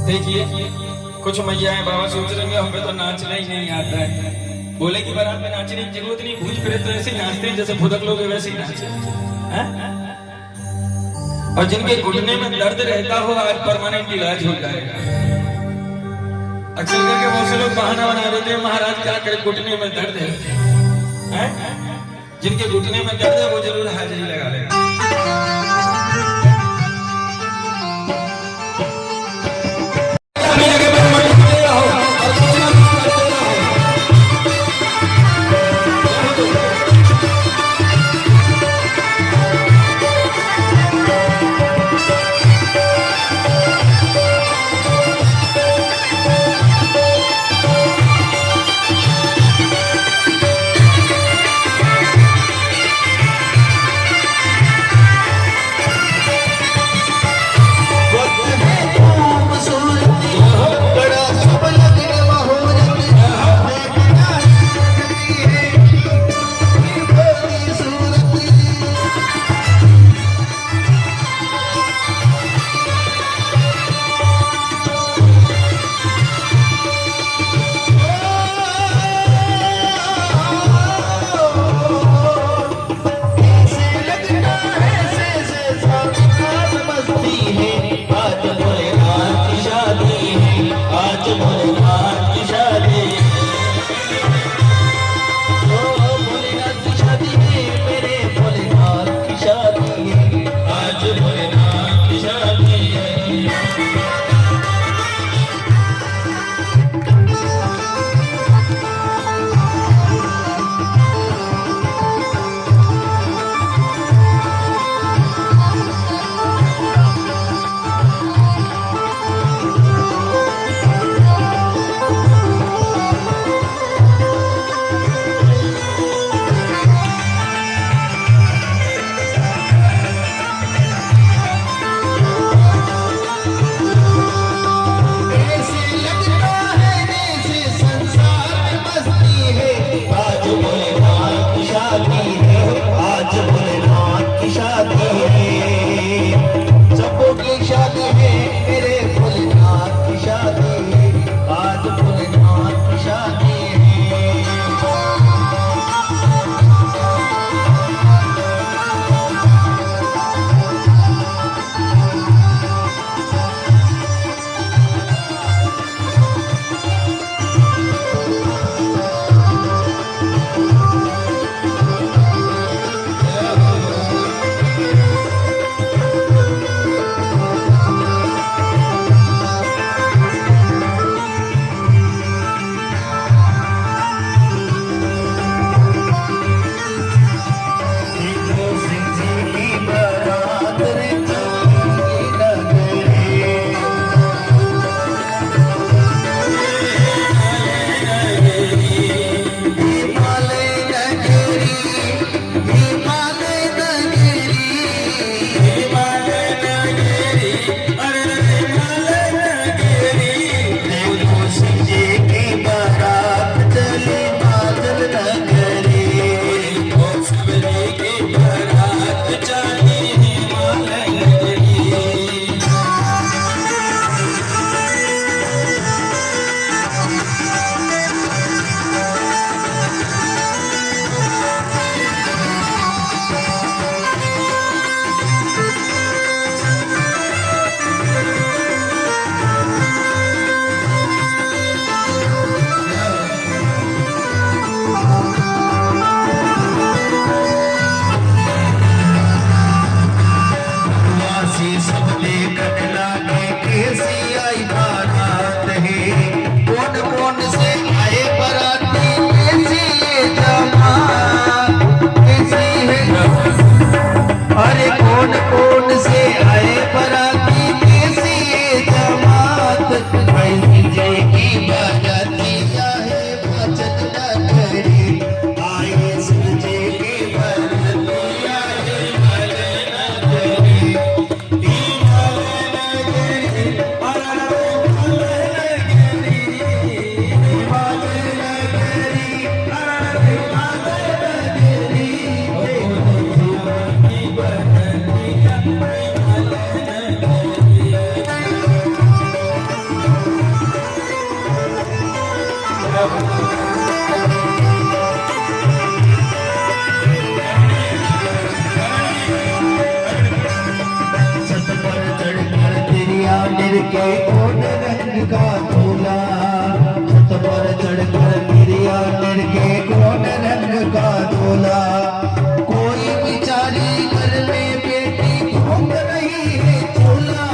देखिए कुछ मैया बाबा सोच रहे हैं हमें तो नाचना ही नहीं आता है। बोले कि बारात में नाचने की जरूरत नहीं, भूज फिरे तो ऐसे ही नाचते हैं जैसे फुदक लोग हैं, वैसे ही नाचते हैं। और जिनके घुटने में दर्द रहता हो आज परमानेंट इलाज हो जाएगा। अक्सर करके बहुत से लोग बहाना बना देते हैं महाराज क्या करे घुटने में दर्द है? जिनके घुटने में दर्द है वो जरूर हाजिरी लगा लेगा। के कोट रंग का दूल्हा, छत पर चढ़कर गिरिया नर के कोट रंग का दूल्हा। कोई बिचारी घर में बेटी घूम रही है चूल्हा,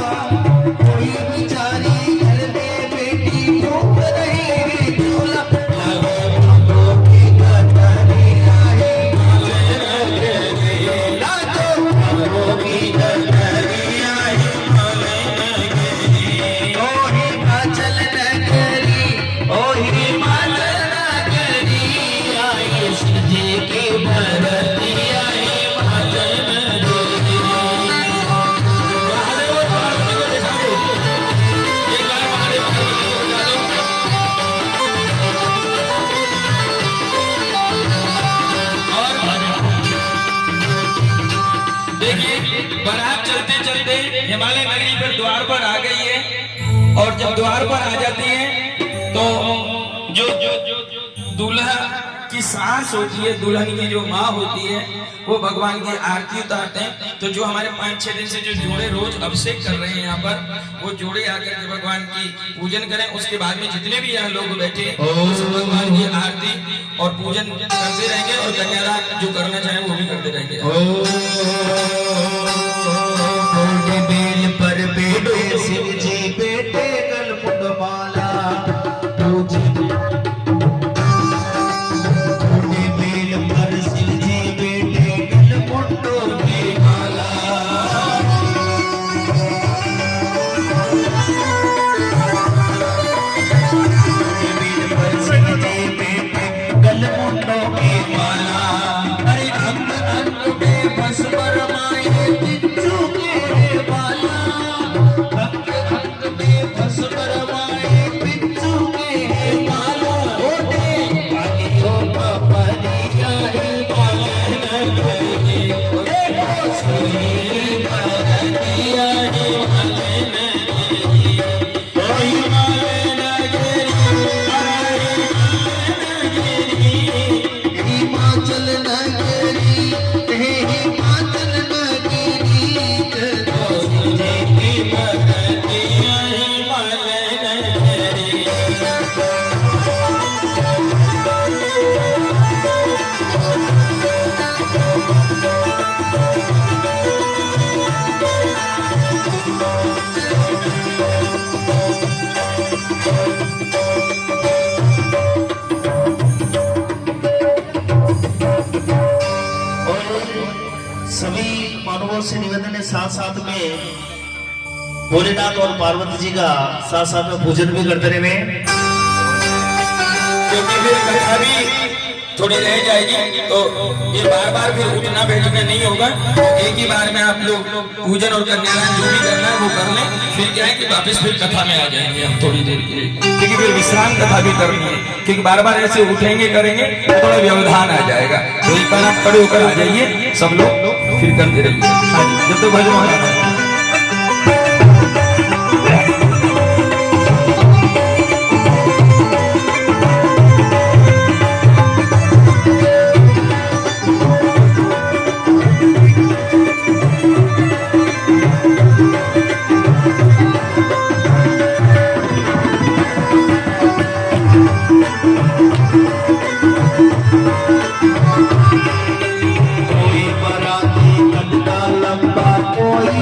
कोई बिचारी घर में बेटी घूम रही है चूल्हा। बारात चलते चलते हिमालय नगरी पर द्वार पर आ गई है। और जब द्वार पर आ जाती है तो जो दूल्हा की सास होती है, दुल्हन की जो माँ होती है, वो भगवान की आरती उतारते हैं। तो जो हमारे 5-6 दिन से जो जोड़े रोज अभिषेक कर रहे हैं यहाँ पर, वो जोड़े आकर के भगवान की पूजन करें। उसके बाद में जितने भी यहाँ लोग बैठे भगवान की आरती और पूजन करते रहेंगे और कन्यादान जो करना चाहे वो भी करते रहेंगे। बेल पर बेटे शिव जी बेटे गलमुट माला पूजे। बेल पर शिव जी बेटे गलमुट की माला। बेल पर शिव जी बेटे गलमुटों की माला। अरे अंग अंग में बस बरमाए बिच्छू के बाला, अंग अंग में बस बरमाए बिच्छू के बाला। ओटे पानियों का परिया है पालन करिए, देखो सुनी परिया है पालन करिए। कोई मालन हिमाचल नगरी, हिमाचल नगरी, जगो सुने की भगतिया हिमालय नगरी। सभी मानवों से निवेदन है साथ साथ में भोलेनाथ और पार्वती जी का साथ साथ में पूजन भी करते रहे, क्योंकि फिर कथा भी थोड़ी रह जाएगी तो ये बार बार फिर उठना बैठना नहीं होगा। एक ही बार में आप लोग पूजन और कन्यादान जो भी करना है वो कर लें। फिर क्या है कि वापस फिर कथा में आ जाएंगे हम थोड़ी देर के लिए, क्योंकि फिर विश्राम कथा भी करनी है। क्योंकि बार बार ऐसे उठेंगे करेंगे तो थोड़ा व्यवधान आ जाएगा। तो एक बार आप खड़े होकर आ जाइए सब लोग, फिर करते रहिए। हाँ जी, जब तक भजन हो जाए। कोई बराती कद का लंबा, कोई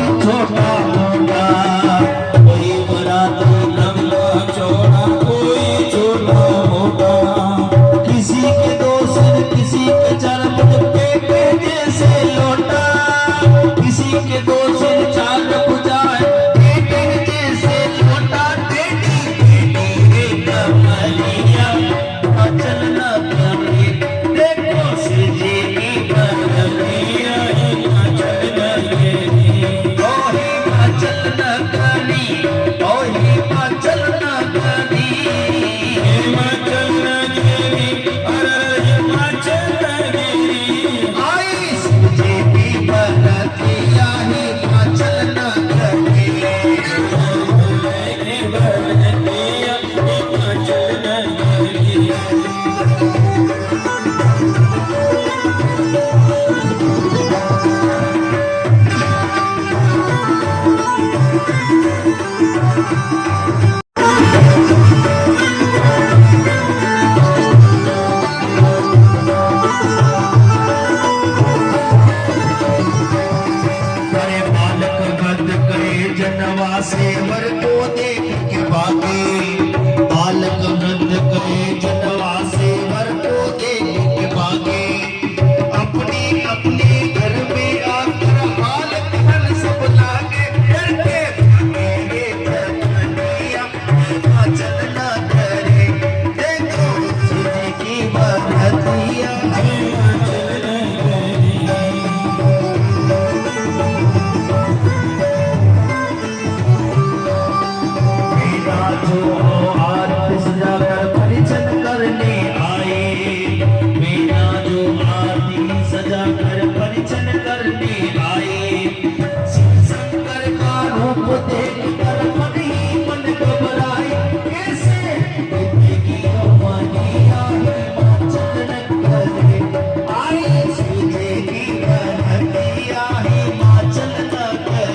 जनवा सेवर को देख के भागे, बालक वृद्ध कहे जनवा सेवर को देख के भागे, अपने अपने घर में आकर हालत हल सब लागे, डर के भागे रे कन्हैया हिमाचल न करे, देखो सीधे की बरतिया मेरा जो आरती सजाकर परिचन करने आए, मेरा जो आरती सजाकर परिचन करने आए, शिव शंकर का रूप देखकर मन ही मन घबराए, कैसे जिंदगी अमनिया हिमाचल न करे, आई सीधे की बरतिया हिमाचल न करे।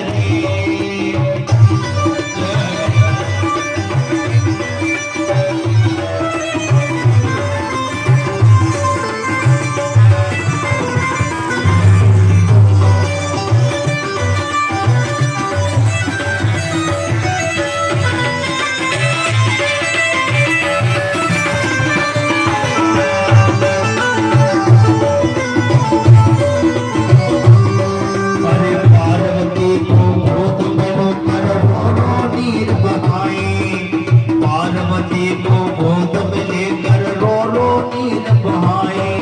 अरे पार्वती को गोद में लेकर रो नीर बहाए, पार्वती को गोद में लेकर रो नीर बहाए,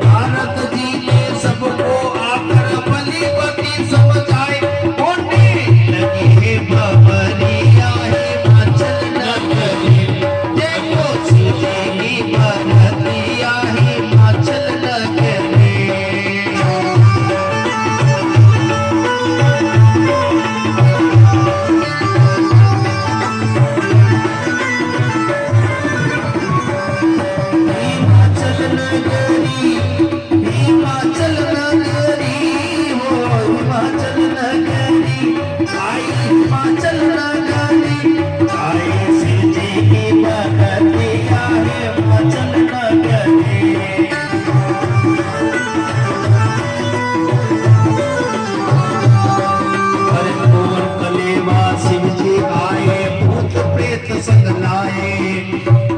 नारद जी ने सबको आकर बलिपति समझाए, होने लगी है बबरिया हिमाचल न करे, देखो सीधे की बरतिया हिमाचल न करे। हिमाचल नगरी, हिमाचल नगरी, हो हिमाचल नगरी, आई हिमाचल नगरी, आई सीधे की बरतिया हिमाचल नगरी। हर मोर कलेवा शिव जी आए, भूत प्रेत संग लाए,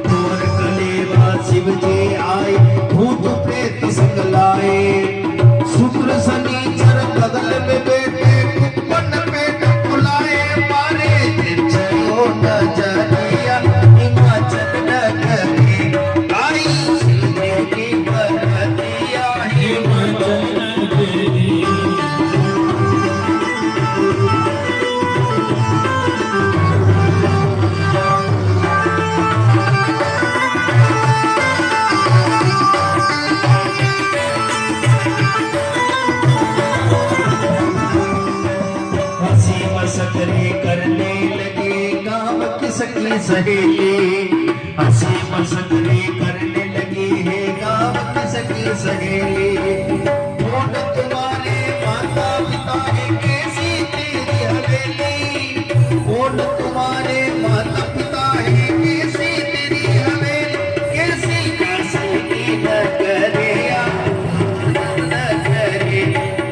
मोर कलेवा शिव जी आए, भूत प्रेत संग लाए, शुक्र शनिचर बगल में बैठे, कुप्पन पेट फुलाए, मारे तिरछियो नजरिया हिमाचल नगरी, आई सीधे की बरतिया हिमाचल नगरी। हंसी मस्करी करने लगे गाँव की सखी सहेली, हंसी मस्करी करने लगी है गाँव की सखी सहेली, कौन तुम्हारे माता पिता है कैसी तेरी हवेली, कौन तुम्हारे माता पिता है कैसी तेरी हवेली, कैसी कैसी की न करे न करे,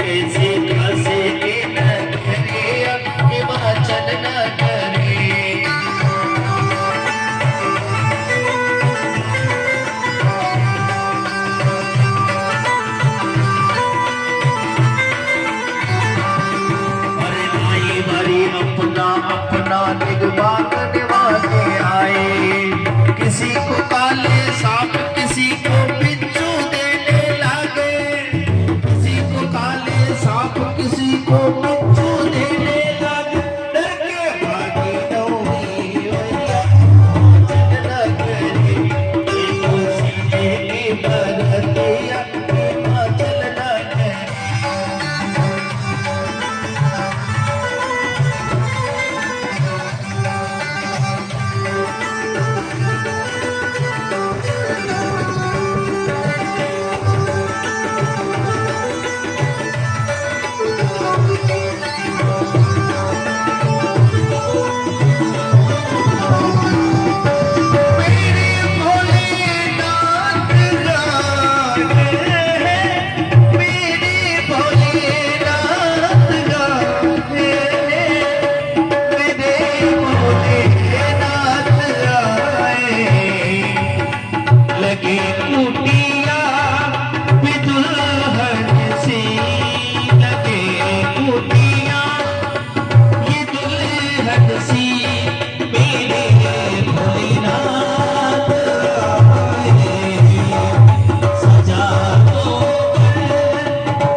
कैसी कैसी की न करे हिमाचल न करे। अरे भाई भाई अपना अपना निगवान निभाते आए, किसी को काले सांप किसी को बिच्छू देने लगे, किसी को काले सांप किसी को बिच्छू देने लगे, डर के भागी दौड़ी भैया हिमाचल नगरी, देखो सीधे की बरतिया हिमाचल नगरी। हंसी मेरे भोलेनाथ आए सजा दो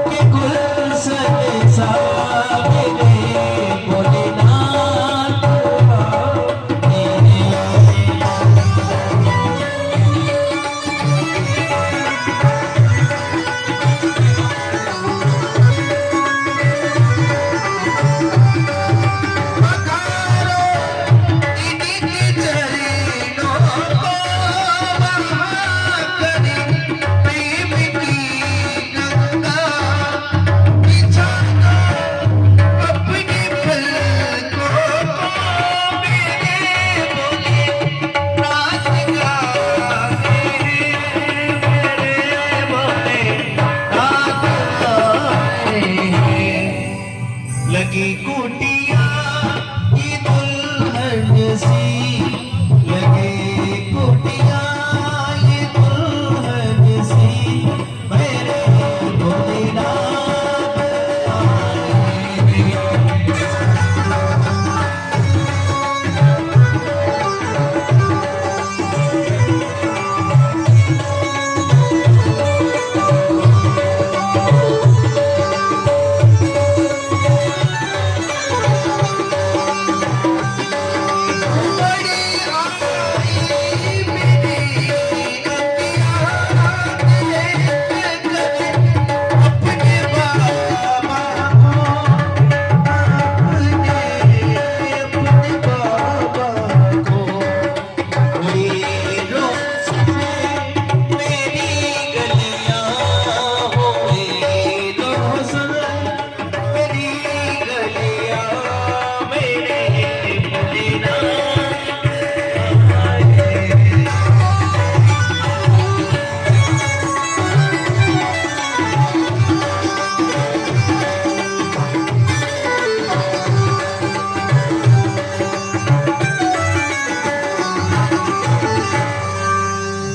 के गुलशन सा मेरे भोलेनाथ आए। लगी कुटिया की दुल्हन सी लगे कुटिया ये दुल्हन सी मेरे भोलेनाथ आए।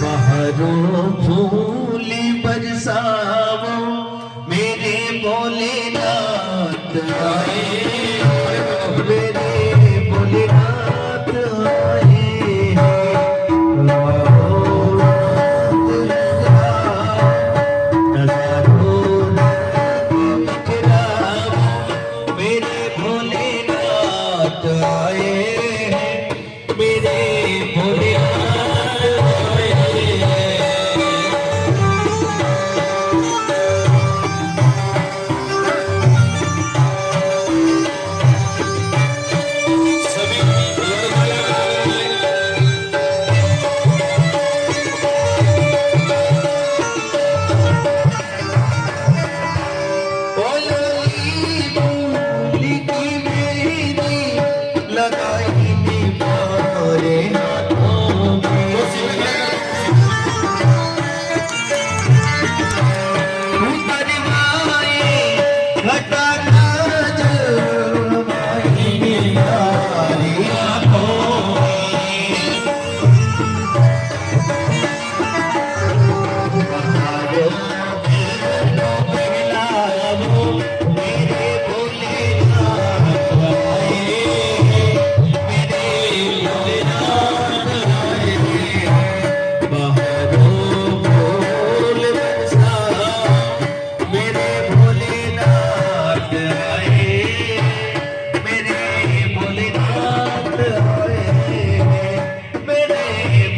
बहारों फूल बरसावो मेरे भोलेनाथ आए मेरे भोलेनाथ आए। मेरे भोलेनाथ आए मेरे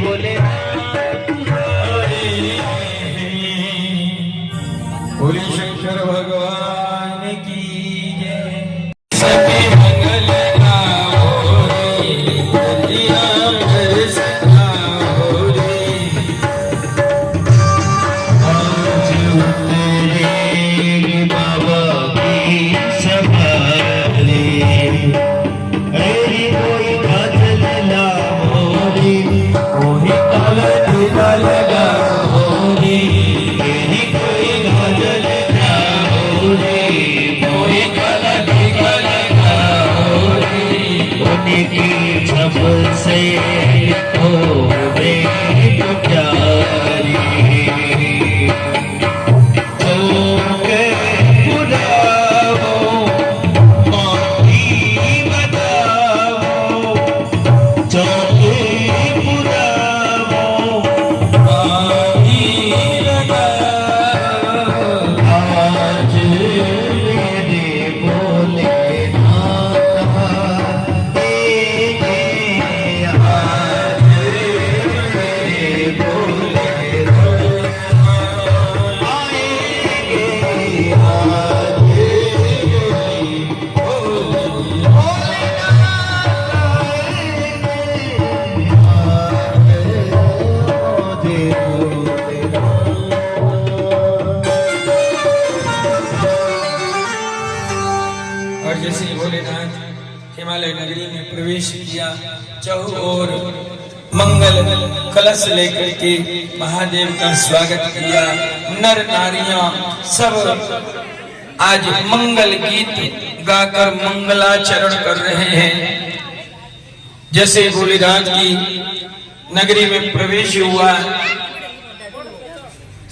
भोलेनाथ बोले शंकर भगवान की जय। सभी मंगल गाओ रे, दुनिया भर सदाओ रे। आज उतरे बाबा की सवारी अरे कोई काजल लाओ रे कोई काला लगाओ रे कोई काजल लाओ रे कोई काला लगाओ रे उनकी छप से हो रे प्यारी बुलाओ माटी बजाओ में प्रवेश किया, चहुओर मंगल कलश लेकर के महादेव का स्वागत किया। नर नारियां सब आज मंगल गीत गाकर मंगलाचरण कर रहे हैं। जैसे भोलेनाथ की नगरी में प्रवेश हुआ,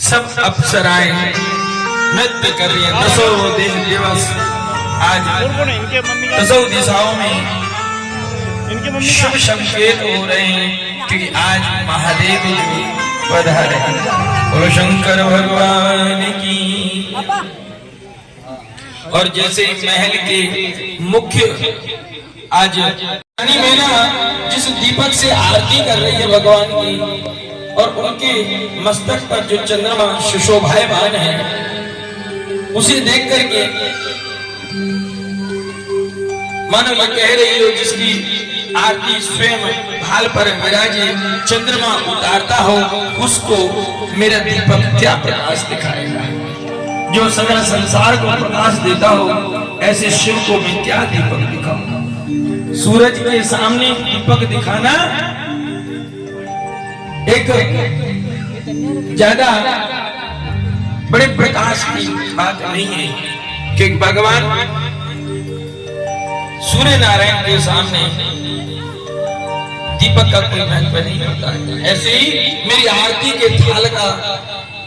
सब अप्सराएं नृत्य कर रही हैं। दसों दिन दिवस आज दसों दिशाओं में शुभ संकेत हो रहे हैं, क्योंकि आज महादेव जी पधारे हैं। बोलो शंकर भगवान की। और जैसे महल के मुख्य आज में ना जिस दीपक से आरती कर रही है भगवान की, और उनके मस्तक पर जो चंद्रमा सुशोभायमान है, उसे देख करके मानो ये कह रही हो जिसकी आरती स्वयं भाल पर विराजे चंद्रमा उतारता हो, उसको मेरा दीपक क्या प्रकाश दिखाएगा। जो सगल संसार को प्रकाश देता हो, ऐसे शिव को मैं क्या दीपक दिखाऊंगा। सूरज के सामने दीपक दिखाना एक ज्यादा बड़े प्रकाश की बात नहीं है, क्योंकि भगवान सूर्य नारायण के सामने दीपक का कोई महत्व नहीं होता है। ऐसे ही मेरी आरती के थाल का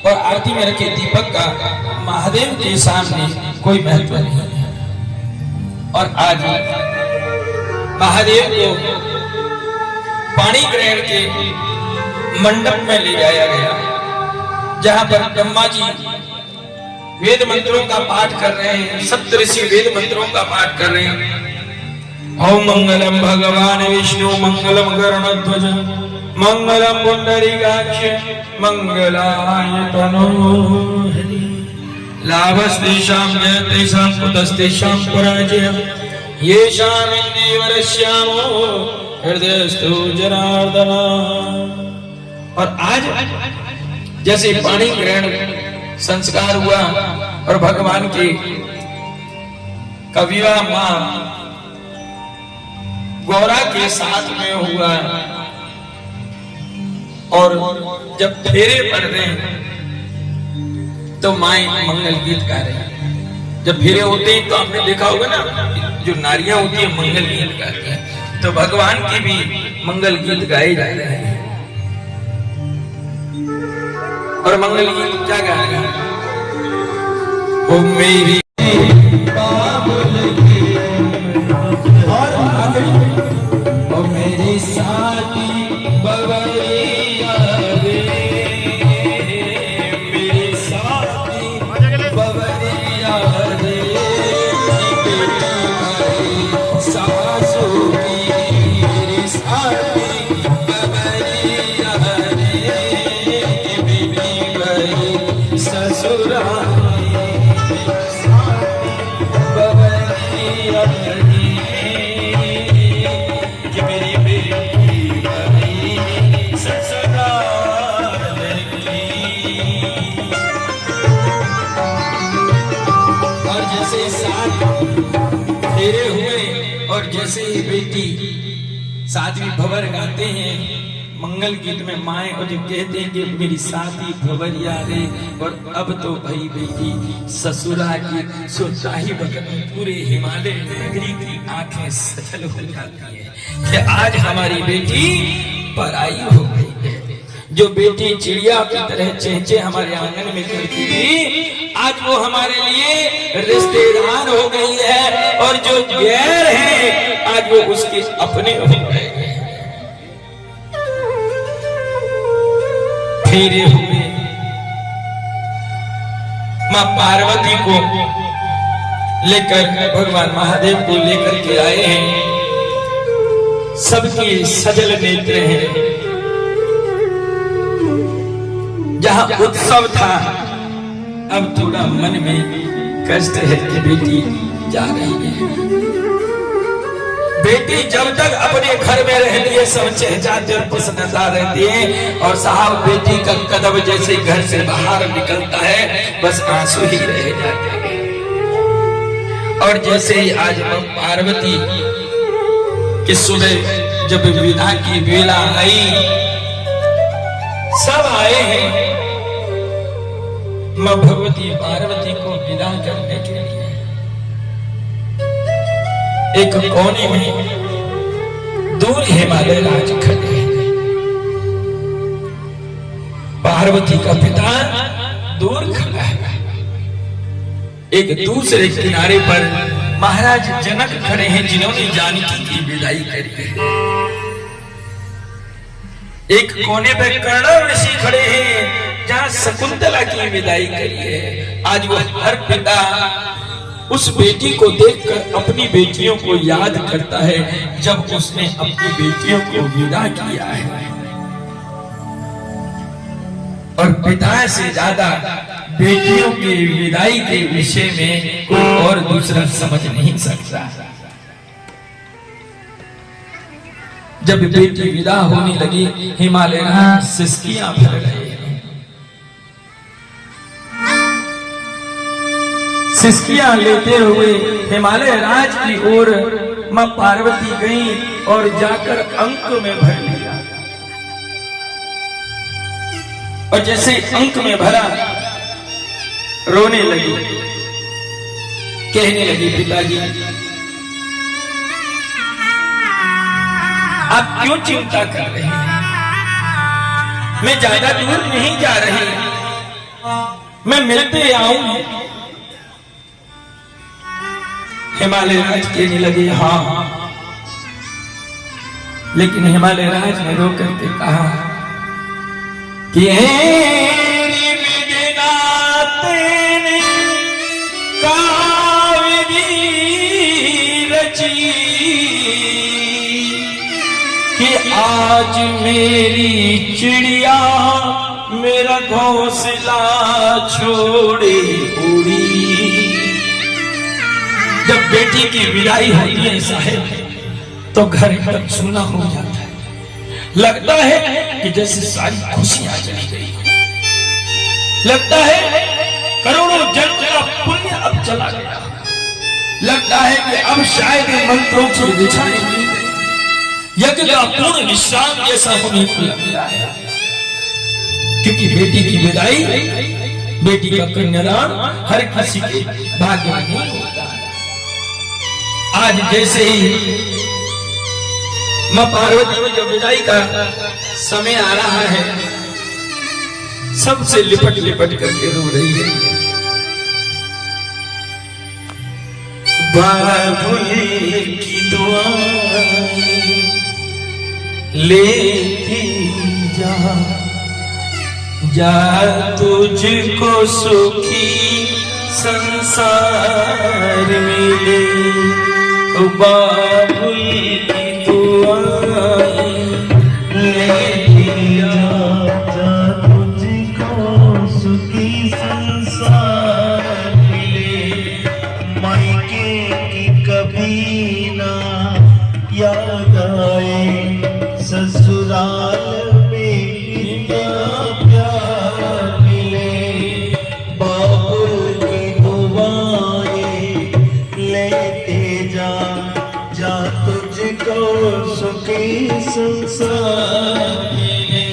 और आरती में रखे दीपक का महादेव के सामने कोई महत्व नहीं है। और आज महादेव को पाणी ग्रहण के मंडप में ले जाया गया, जहां पर ब्रह्मा जी वेद मंत्रों का पाठ कर रहे हैं। सप्तऋषि वेद मंत्रों का पाठ कर रहे हैं। ओम मंगलम भगवान विष्णु मंगलम गरुड़ध्वज मंगलम पुंडरीकाक्ष मंगलाय तनोहरि। लाभस्तेषां जयतेषां कुतस्तेषां पराजयः येषां इंदेवरश्यामो हृदयस्थो जनार्दन। और आज जैसे पाणी ग्रहण संस्कार हुआ और भगवान के का विवाह मां गौरा के साथ में हुआ, और जब फेरे पड़ रहे तो माए मंगल गीत गा रही हैं। जब फेरे होते हैं तो आपने देखा होगा ना, जो नारियां होती है मंगल गीत गाती हैं, तो भगवान के भी मंगल गीत गाए जा रहे हैं। और मंगल गीत क्या गा रहे हैं? ओ मेरी और मेरी साथी बवरिया रे, मेरी साथी बवरिया रे, सासू की मेरी साथी बवरिया रे, बीबी भाई ससुरा बवरिया रे। और जैसे ही बेटी सातवीं भवर गाते हैं मंगल गीत में माए, और जो कहते हैं कि मेरी साथी भवरिया रे, और अब तो भाई बेटी ससुरा की सोचा ही बगल पूरे हिमालय नगरी की आंखें सचल हो जाती है कि आज हमारी बेटी पराई हो गई है। जो बेटी चिड़िया की तरह चेंचे हमारे आंगन में करती थी, आज वो हमारे लिए रिश्तेदार हो गई है, और जो गैर है आज वो उसके अपने हो गए हैं। फेरे हुए मां पार्वती को लेकर भगवान महादेव को लेकर के आए हैं। सबके सजल नेत्र हैं। जहां उत्सव था, अब थोड़ा मन में कष्ट है कि बेटी जा रही है। बेटी जब तक अपने घर में रहती है सब चहचहाते और प्रसन्नता रहती है, और साहब बेटी का कदम जैसे घर से बाहर निकलता है बस आंसू ही रह जाते हैं। और जैसे ही आज पार्वती कि सुबह जब विदा की वेला आई, सब आए हैं मां भगवती पार्वती को विदा करने के लिए। एक कोने में दूर हिमालय राज खड़े हैं। पार्वती का पिता दूर खड़ा है। एक दूसरे किनारे पर महाराज जनक खड़े हैं, जिन्होंने जानकी की विदाई करी है। एक कोने पर कर्ण ऋषि खड़े हैं, जहां शकुंतला की विदाई करी है। आज वो हर पिता उस बेटी को देखकर अपनी बेटियों को याद करता है, जब उसने अपनी बेटियों को विदा किया है। और पिता से ज्यादा बेटियों की विदाई के विषय में कोई और दूसरा समझ नहीं सकता। जब बेटी विदा होने लगी, हिमालय राज सिसकियां भर रहे हैं। सिसकियां लेते हुए हिमालय राज की ओर मां पार्वती गई और जाकर अंक में भर लिया। और जैसे अंक में भरा, रोने लगी, कहने लगी, पिताजी आप क्यों चिंता कर रहे हैं? मैं ज्यादा दूर नहीं जा रही, मैं मिलते आऊंगी। हिमालय राज कहने लगे, हाँ। लेकिन हिमालय राज ने रो करके कहा कि आज मेरी चिड़िया मेरा घोंसला छोड़े उड़ी। जब बेटी की विदाई होती है साहेब, तो घर एकदम सुना हो जाता है। लगता है कि जैसे सारी खुशियां चली गई। लगता है करोड़ों जन्म का पुण्य अब चला गया। लगता है कि अब शायद मंत्रों की बिछाई यज्ञ का पूर्ण विश्राम जैसा होने को लगता है। क्योंकि बेटी की विदाई, बेटी का कन्यादान हर किसी के भाग्य में नहीं होता। आज जैसे ही मां पार्वती में जो विदाई का समय आ रहा है, सबसे लिपट लिपट करके रो रही है। बाबुल की दुआ लेती जा, जा तुझको सुखी संसार मिले। बाबुल की दुआएं लेती जा, जा तुझको सुखी संसार मिले। मायके की कभी ना याद आए, ससुराल में कितना प्यार मिले। बाबुल की दुआएं लेते जा, जा तुझको सुखी संसार मिले।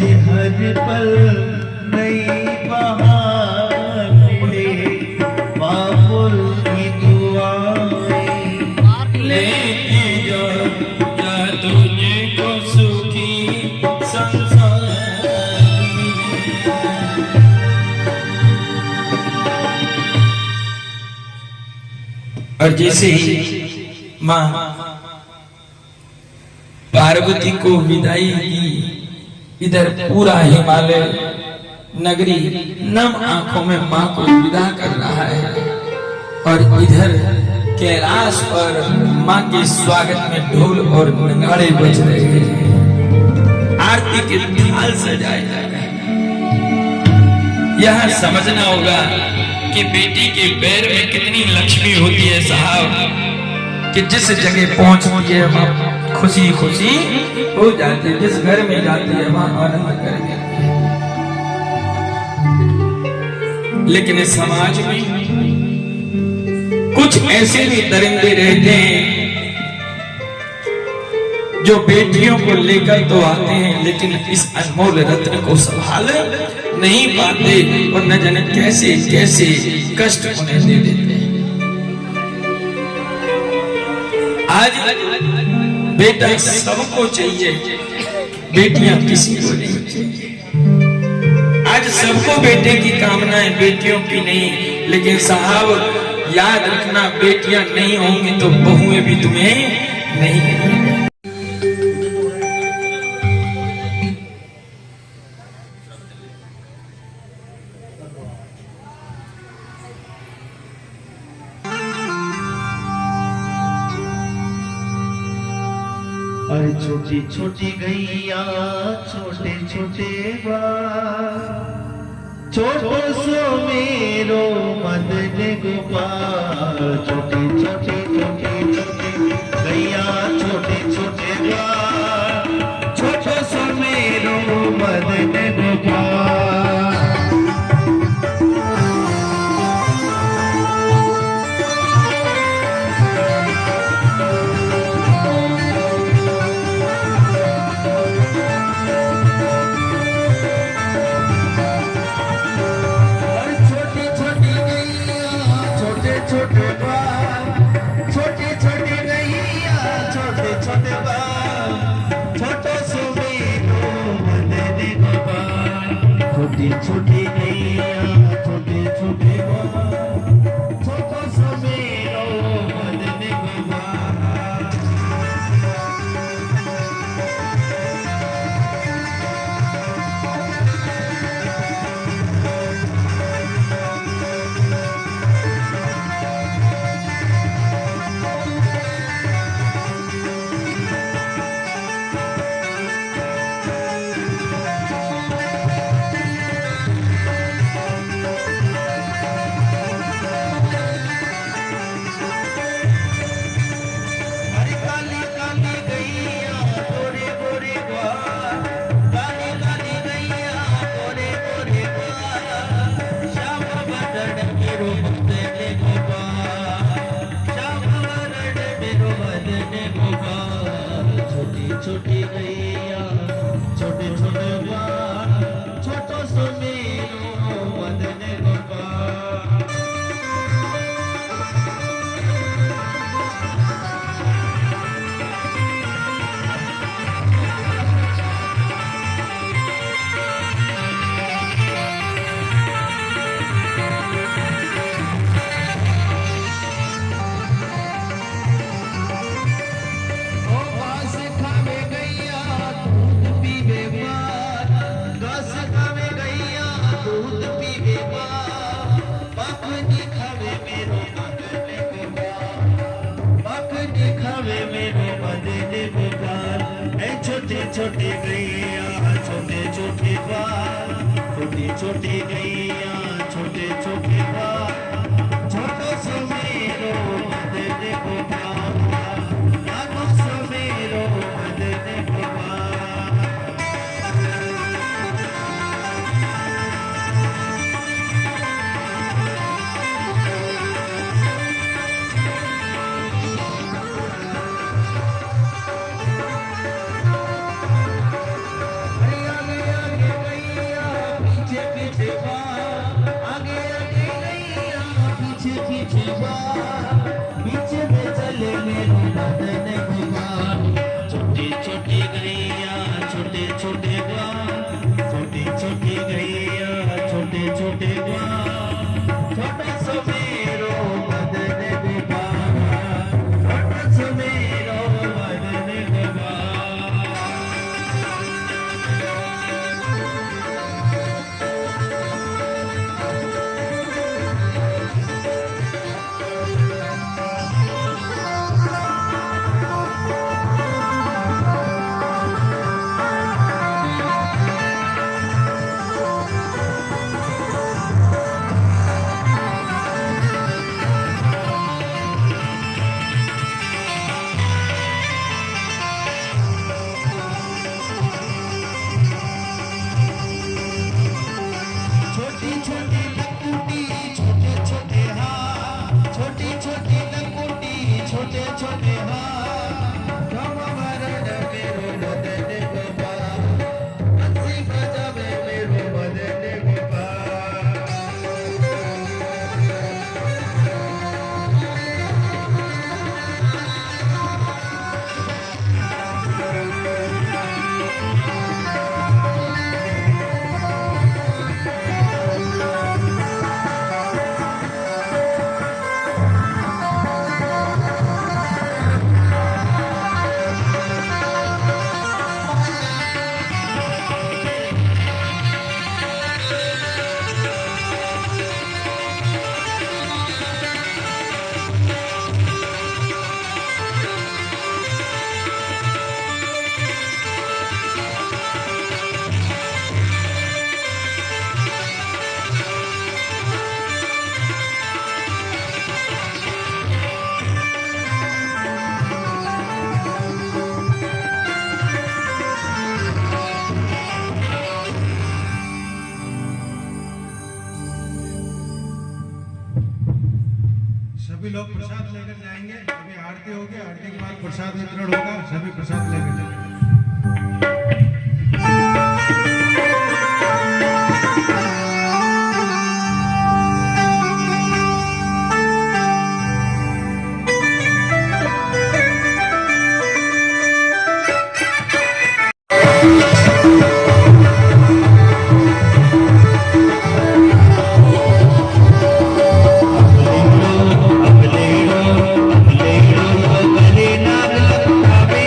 मुझे हर पल नई बहार मिले, बाबुल की दुआएं लेके जा तुझको सुखी संसार मिले। और जैसे ही मां पार्वती को विदाई दी, इधर पूरा हिमालय नगरी नम आंखों में मां को विदा कर रहा है, और इधर कैलाश पर मां के स्वागत में ढोल और नगाड़े बज रहे हैं, आरती के थाल सजाए जा रहे हैं। यह समझना होगा कि बेटी के पैर में कितनी लक्ष्मी होती है साहब, कि जिस जगह पहुंचती है वहां खुशी खुशी हो जाती है, जिस घर में जाती है वहां आनंद कर देती है। लेकिन इस समाज में कुछ ऐसे भी दरिंदे रहते हैं जो बेटियों को लेकर तो आते हैं, लेकिन इस अनमोल रत्न को संभाल नहीं पाते, और न जाने कैसे कैसे कष्ट उन्हें दे देते हैं। आज बेटा सबको चाहिए, बेटियां किसी को नहीं चाहिए। आज सबको बेटे की कामना है, बेटियों की नहीं। लेकिन साहब याद रखना, बेटियां नहीं होंगी तो बहुएं भी तुम्हें नहीं मिलेंगी। अरे छोटी छोटी गैया छोटे छोटे बाल, छोटो सो मेरो मदन गोपाल। छोटे छोटे छोटे छोटे गैया छोटे छोटे बाल, छोटो सो मेरो मदन गोपाल। छोटे बाल, छोटे छोटे गैया छोटे छोटे बाल, छोटो सो मेरो मदन गोपाल। छोटी छोटी गैया छोटे छोटे बाल, छोटो सो मेरो मदन गोपाल। छोटी गैया छोटे छोटे बाल, छोटो सो मेरो मदन गोपाल। छोटे गैया छोटे छोटे बाल, छोटी छोटी गैया छोटे छोटे बाल, छोटो सो मेरो मदन गोपाल। छोटो सो मेरो मदन गोपाल। गैया ग्वाल, छोटी छोटी गैया छोटे छोटे ग्वाल, छोटा सो मेरो बदन गोपाल, छोटा सो मेरो बदन गोपाल। छोटी छोटी लकुटी छोटे छोटे हाथ, छोटी छोटी लकुटी छोटे छोटे हाथ, कम वरण मेरो बदन गोपाल, हंसी बजावे मेरो बदन गोपाल। सभी लोग प्रसाद लेकर जाएंगे। अभी आरती होगी, आरती के बाद प्रसाद वितरण होगा, सभी प्रसाद लेकर जाएंगे। अगले रो बगले नाग लखावे,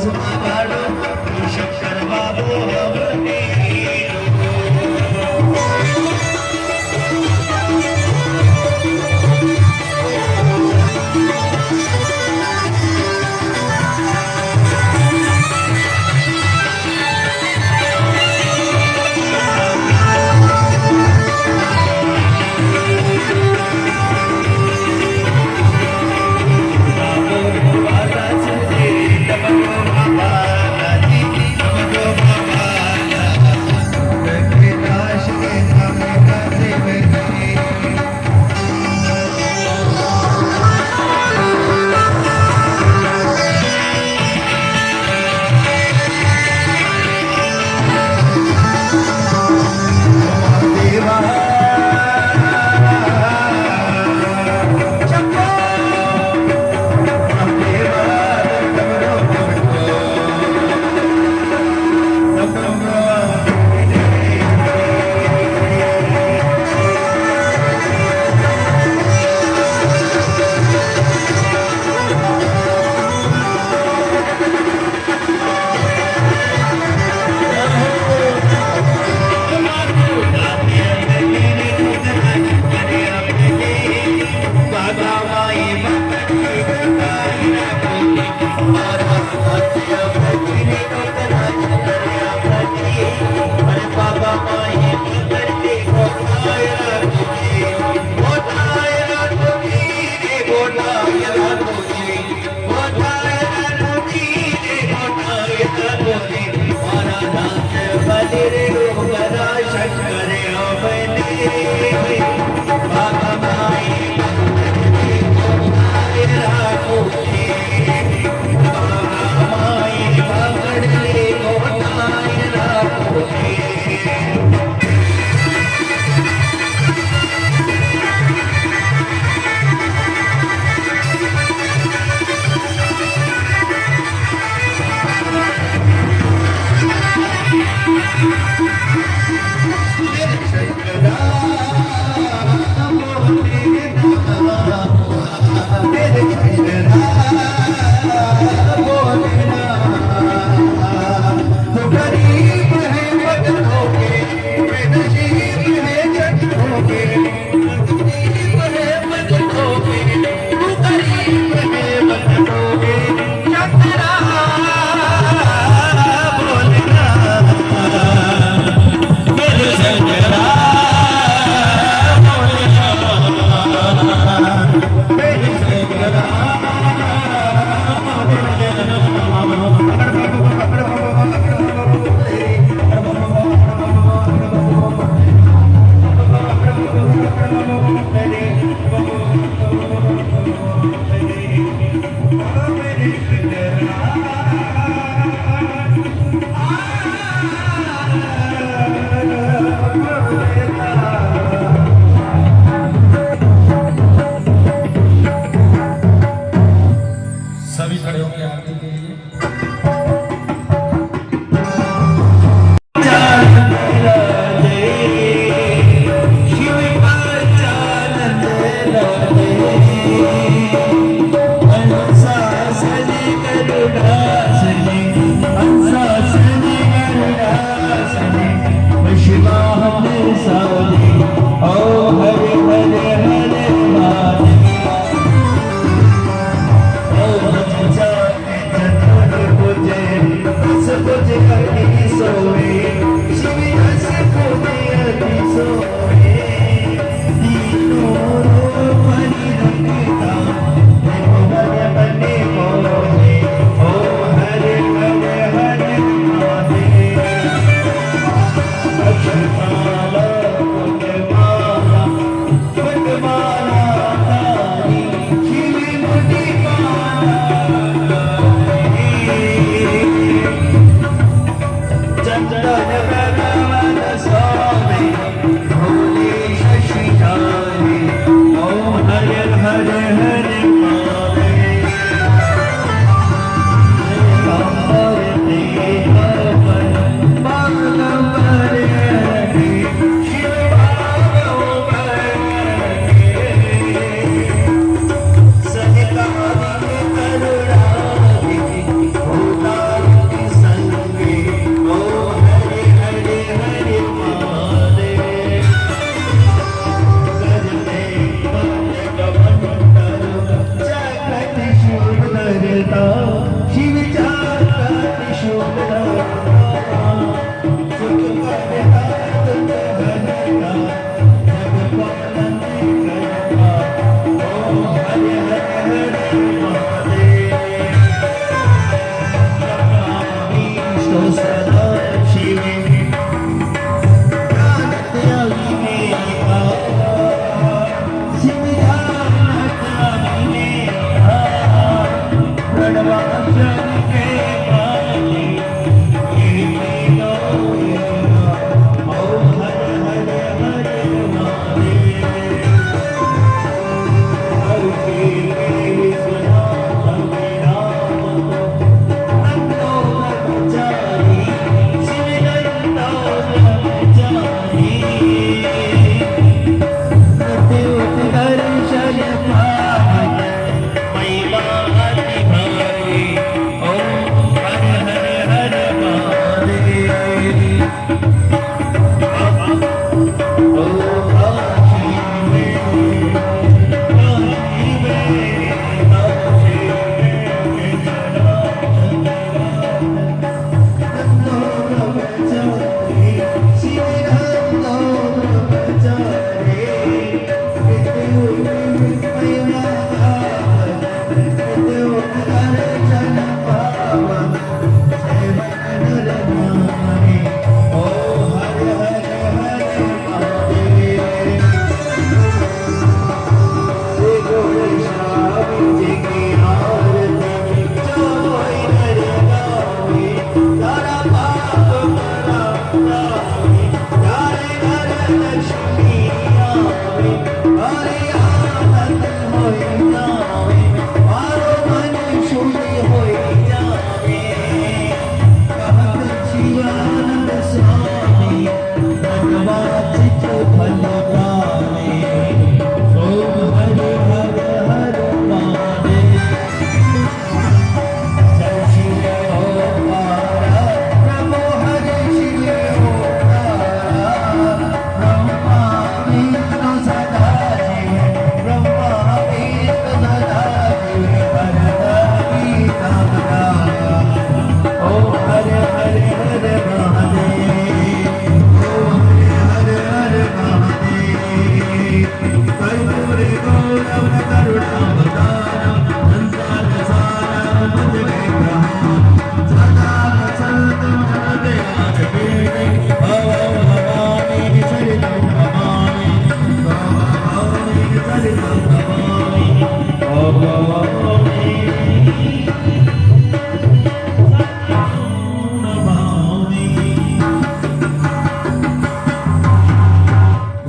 भस्म काढो शंकर बाबू अवनी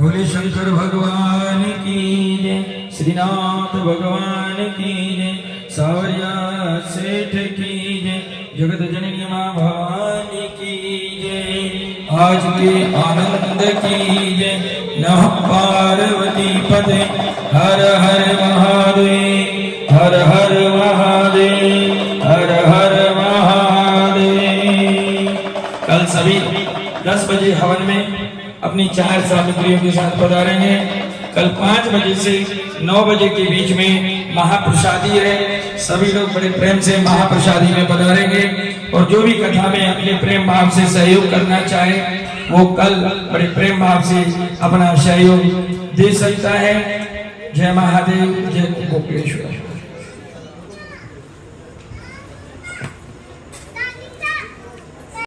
भोले शंकर भगवान की जय, श्रीनाथ भगवान की जय, सावरिया सेठ की जय, जगत जननी मां भवानी की जय, आज के आनंद की जय, नमः पार्वती पते, हर हर महादेव, हर हर महादेव, हर हर महादेव। कल सभी 10 बजे हवन में अपनी 4 सामग्रियों के साथ पधारेंगे। कल 5 बजे से 9 बजे के बीच में महाप्रसादी है, सभी लोग बड़े प्रेम से महाप्रसादी में पधारेंगे। और जो भी कथा में अपने प्रेम भाव से सहयोग करना चाहे वो कल बड़े प्रेम भाव से अपना सहयोग दे सकता है। जय महादेव, जय गोपेश्वर।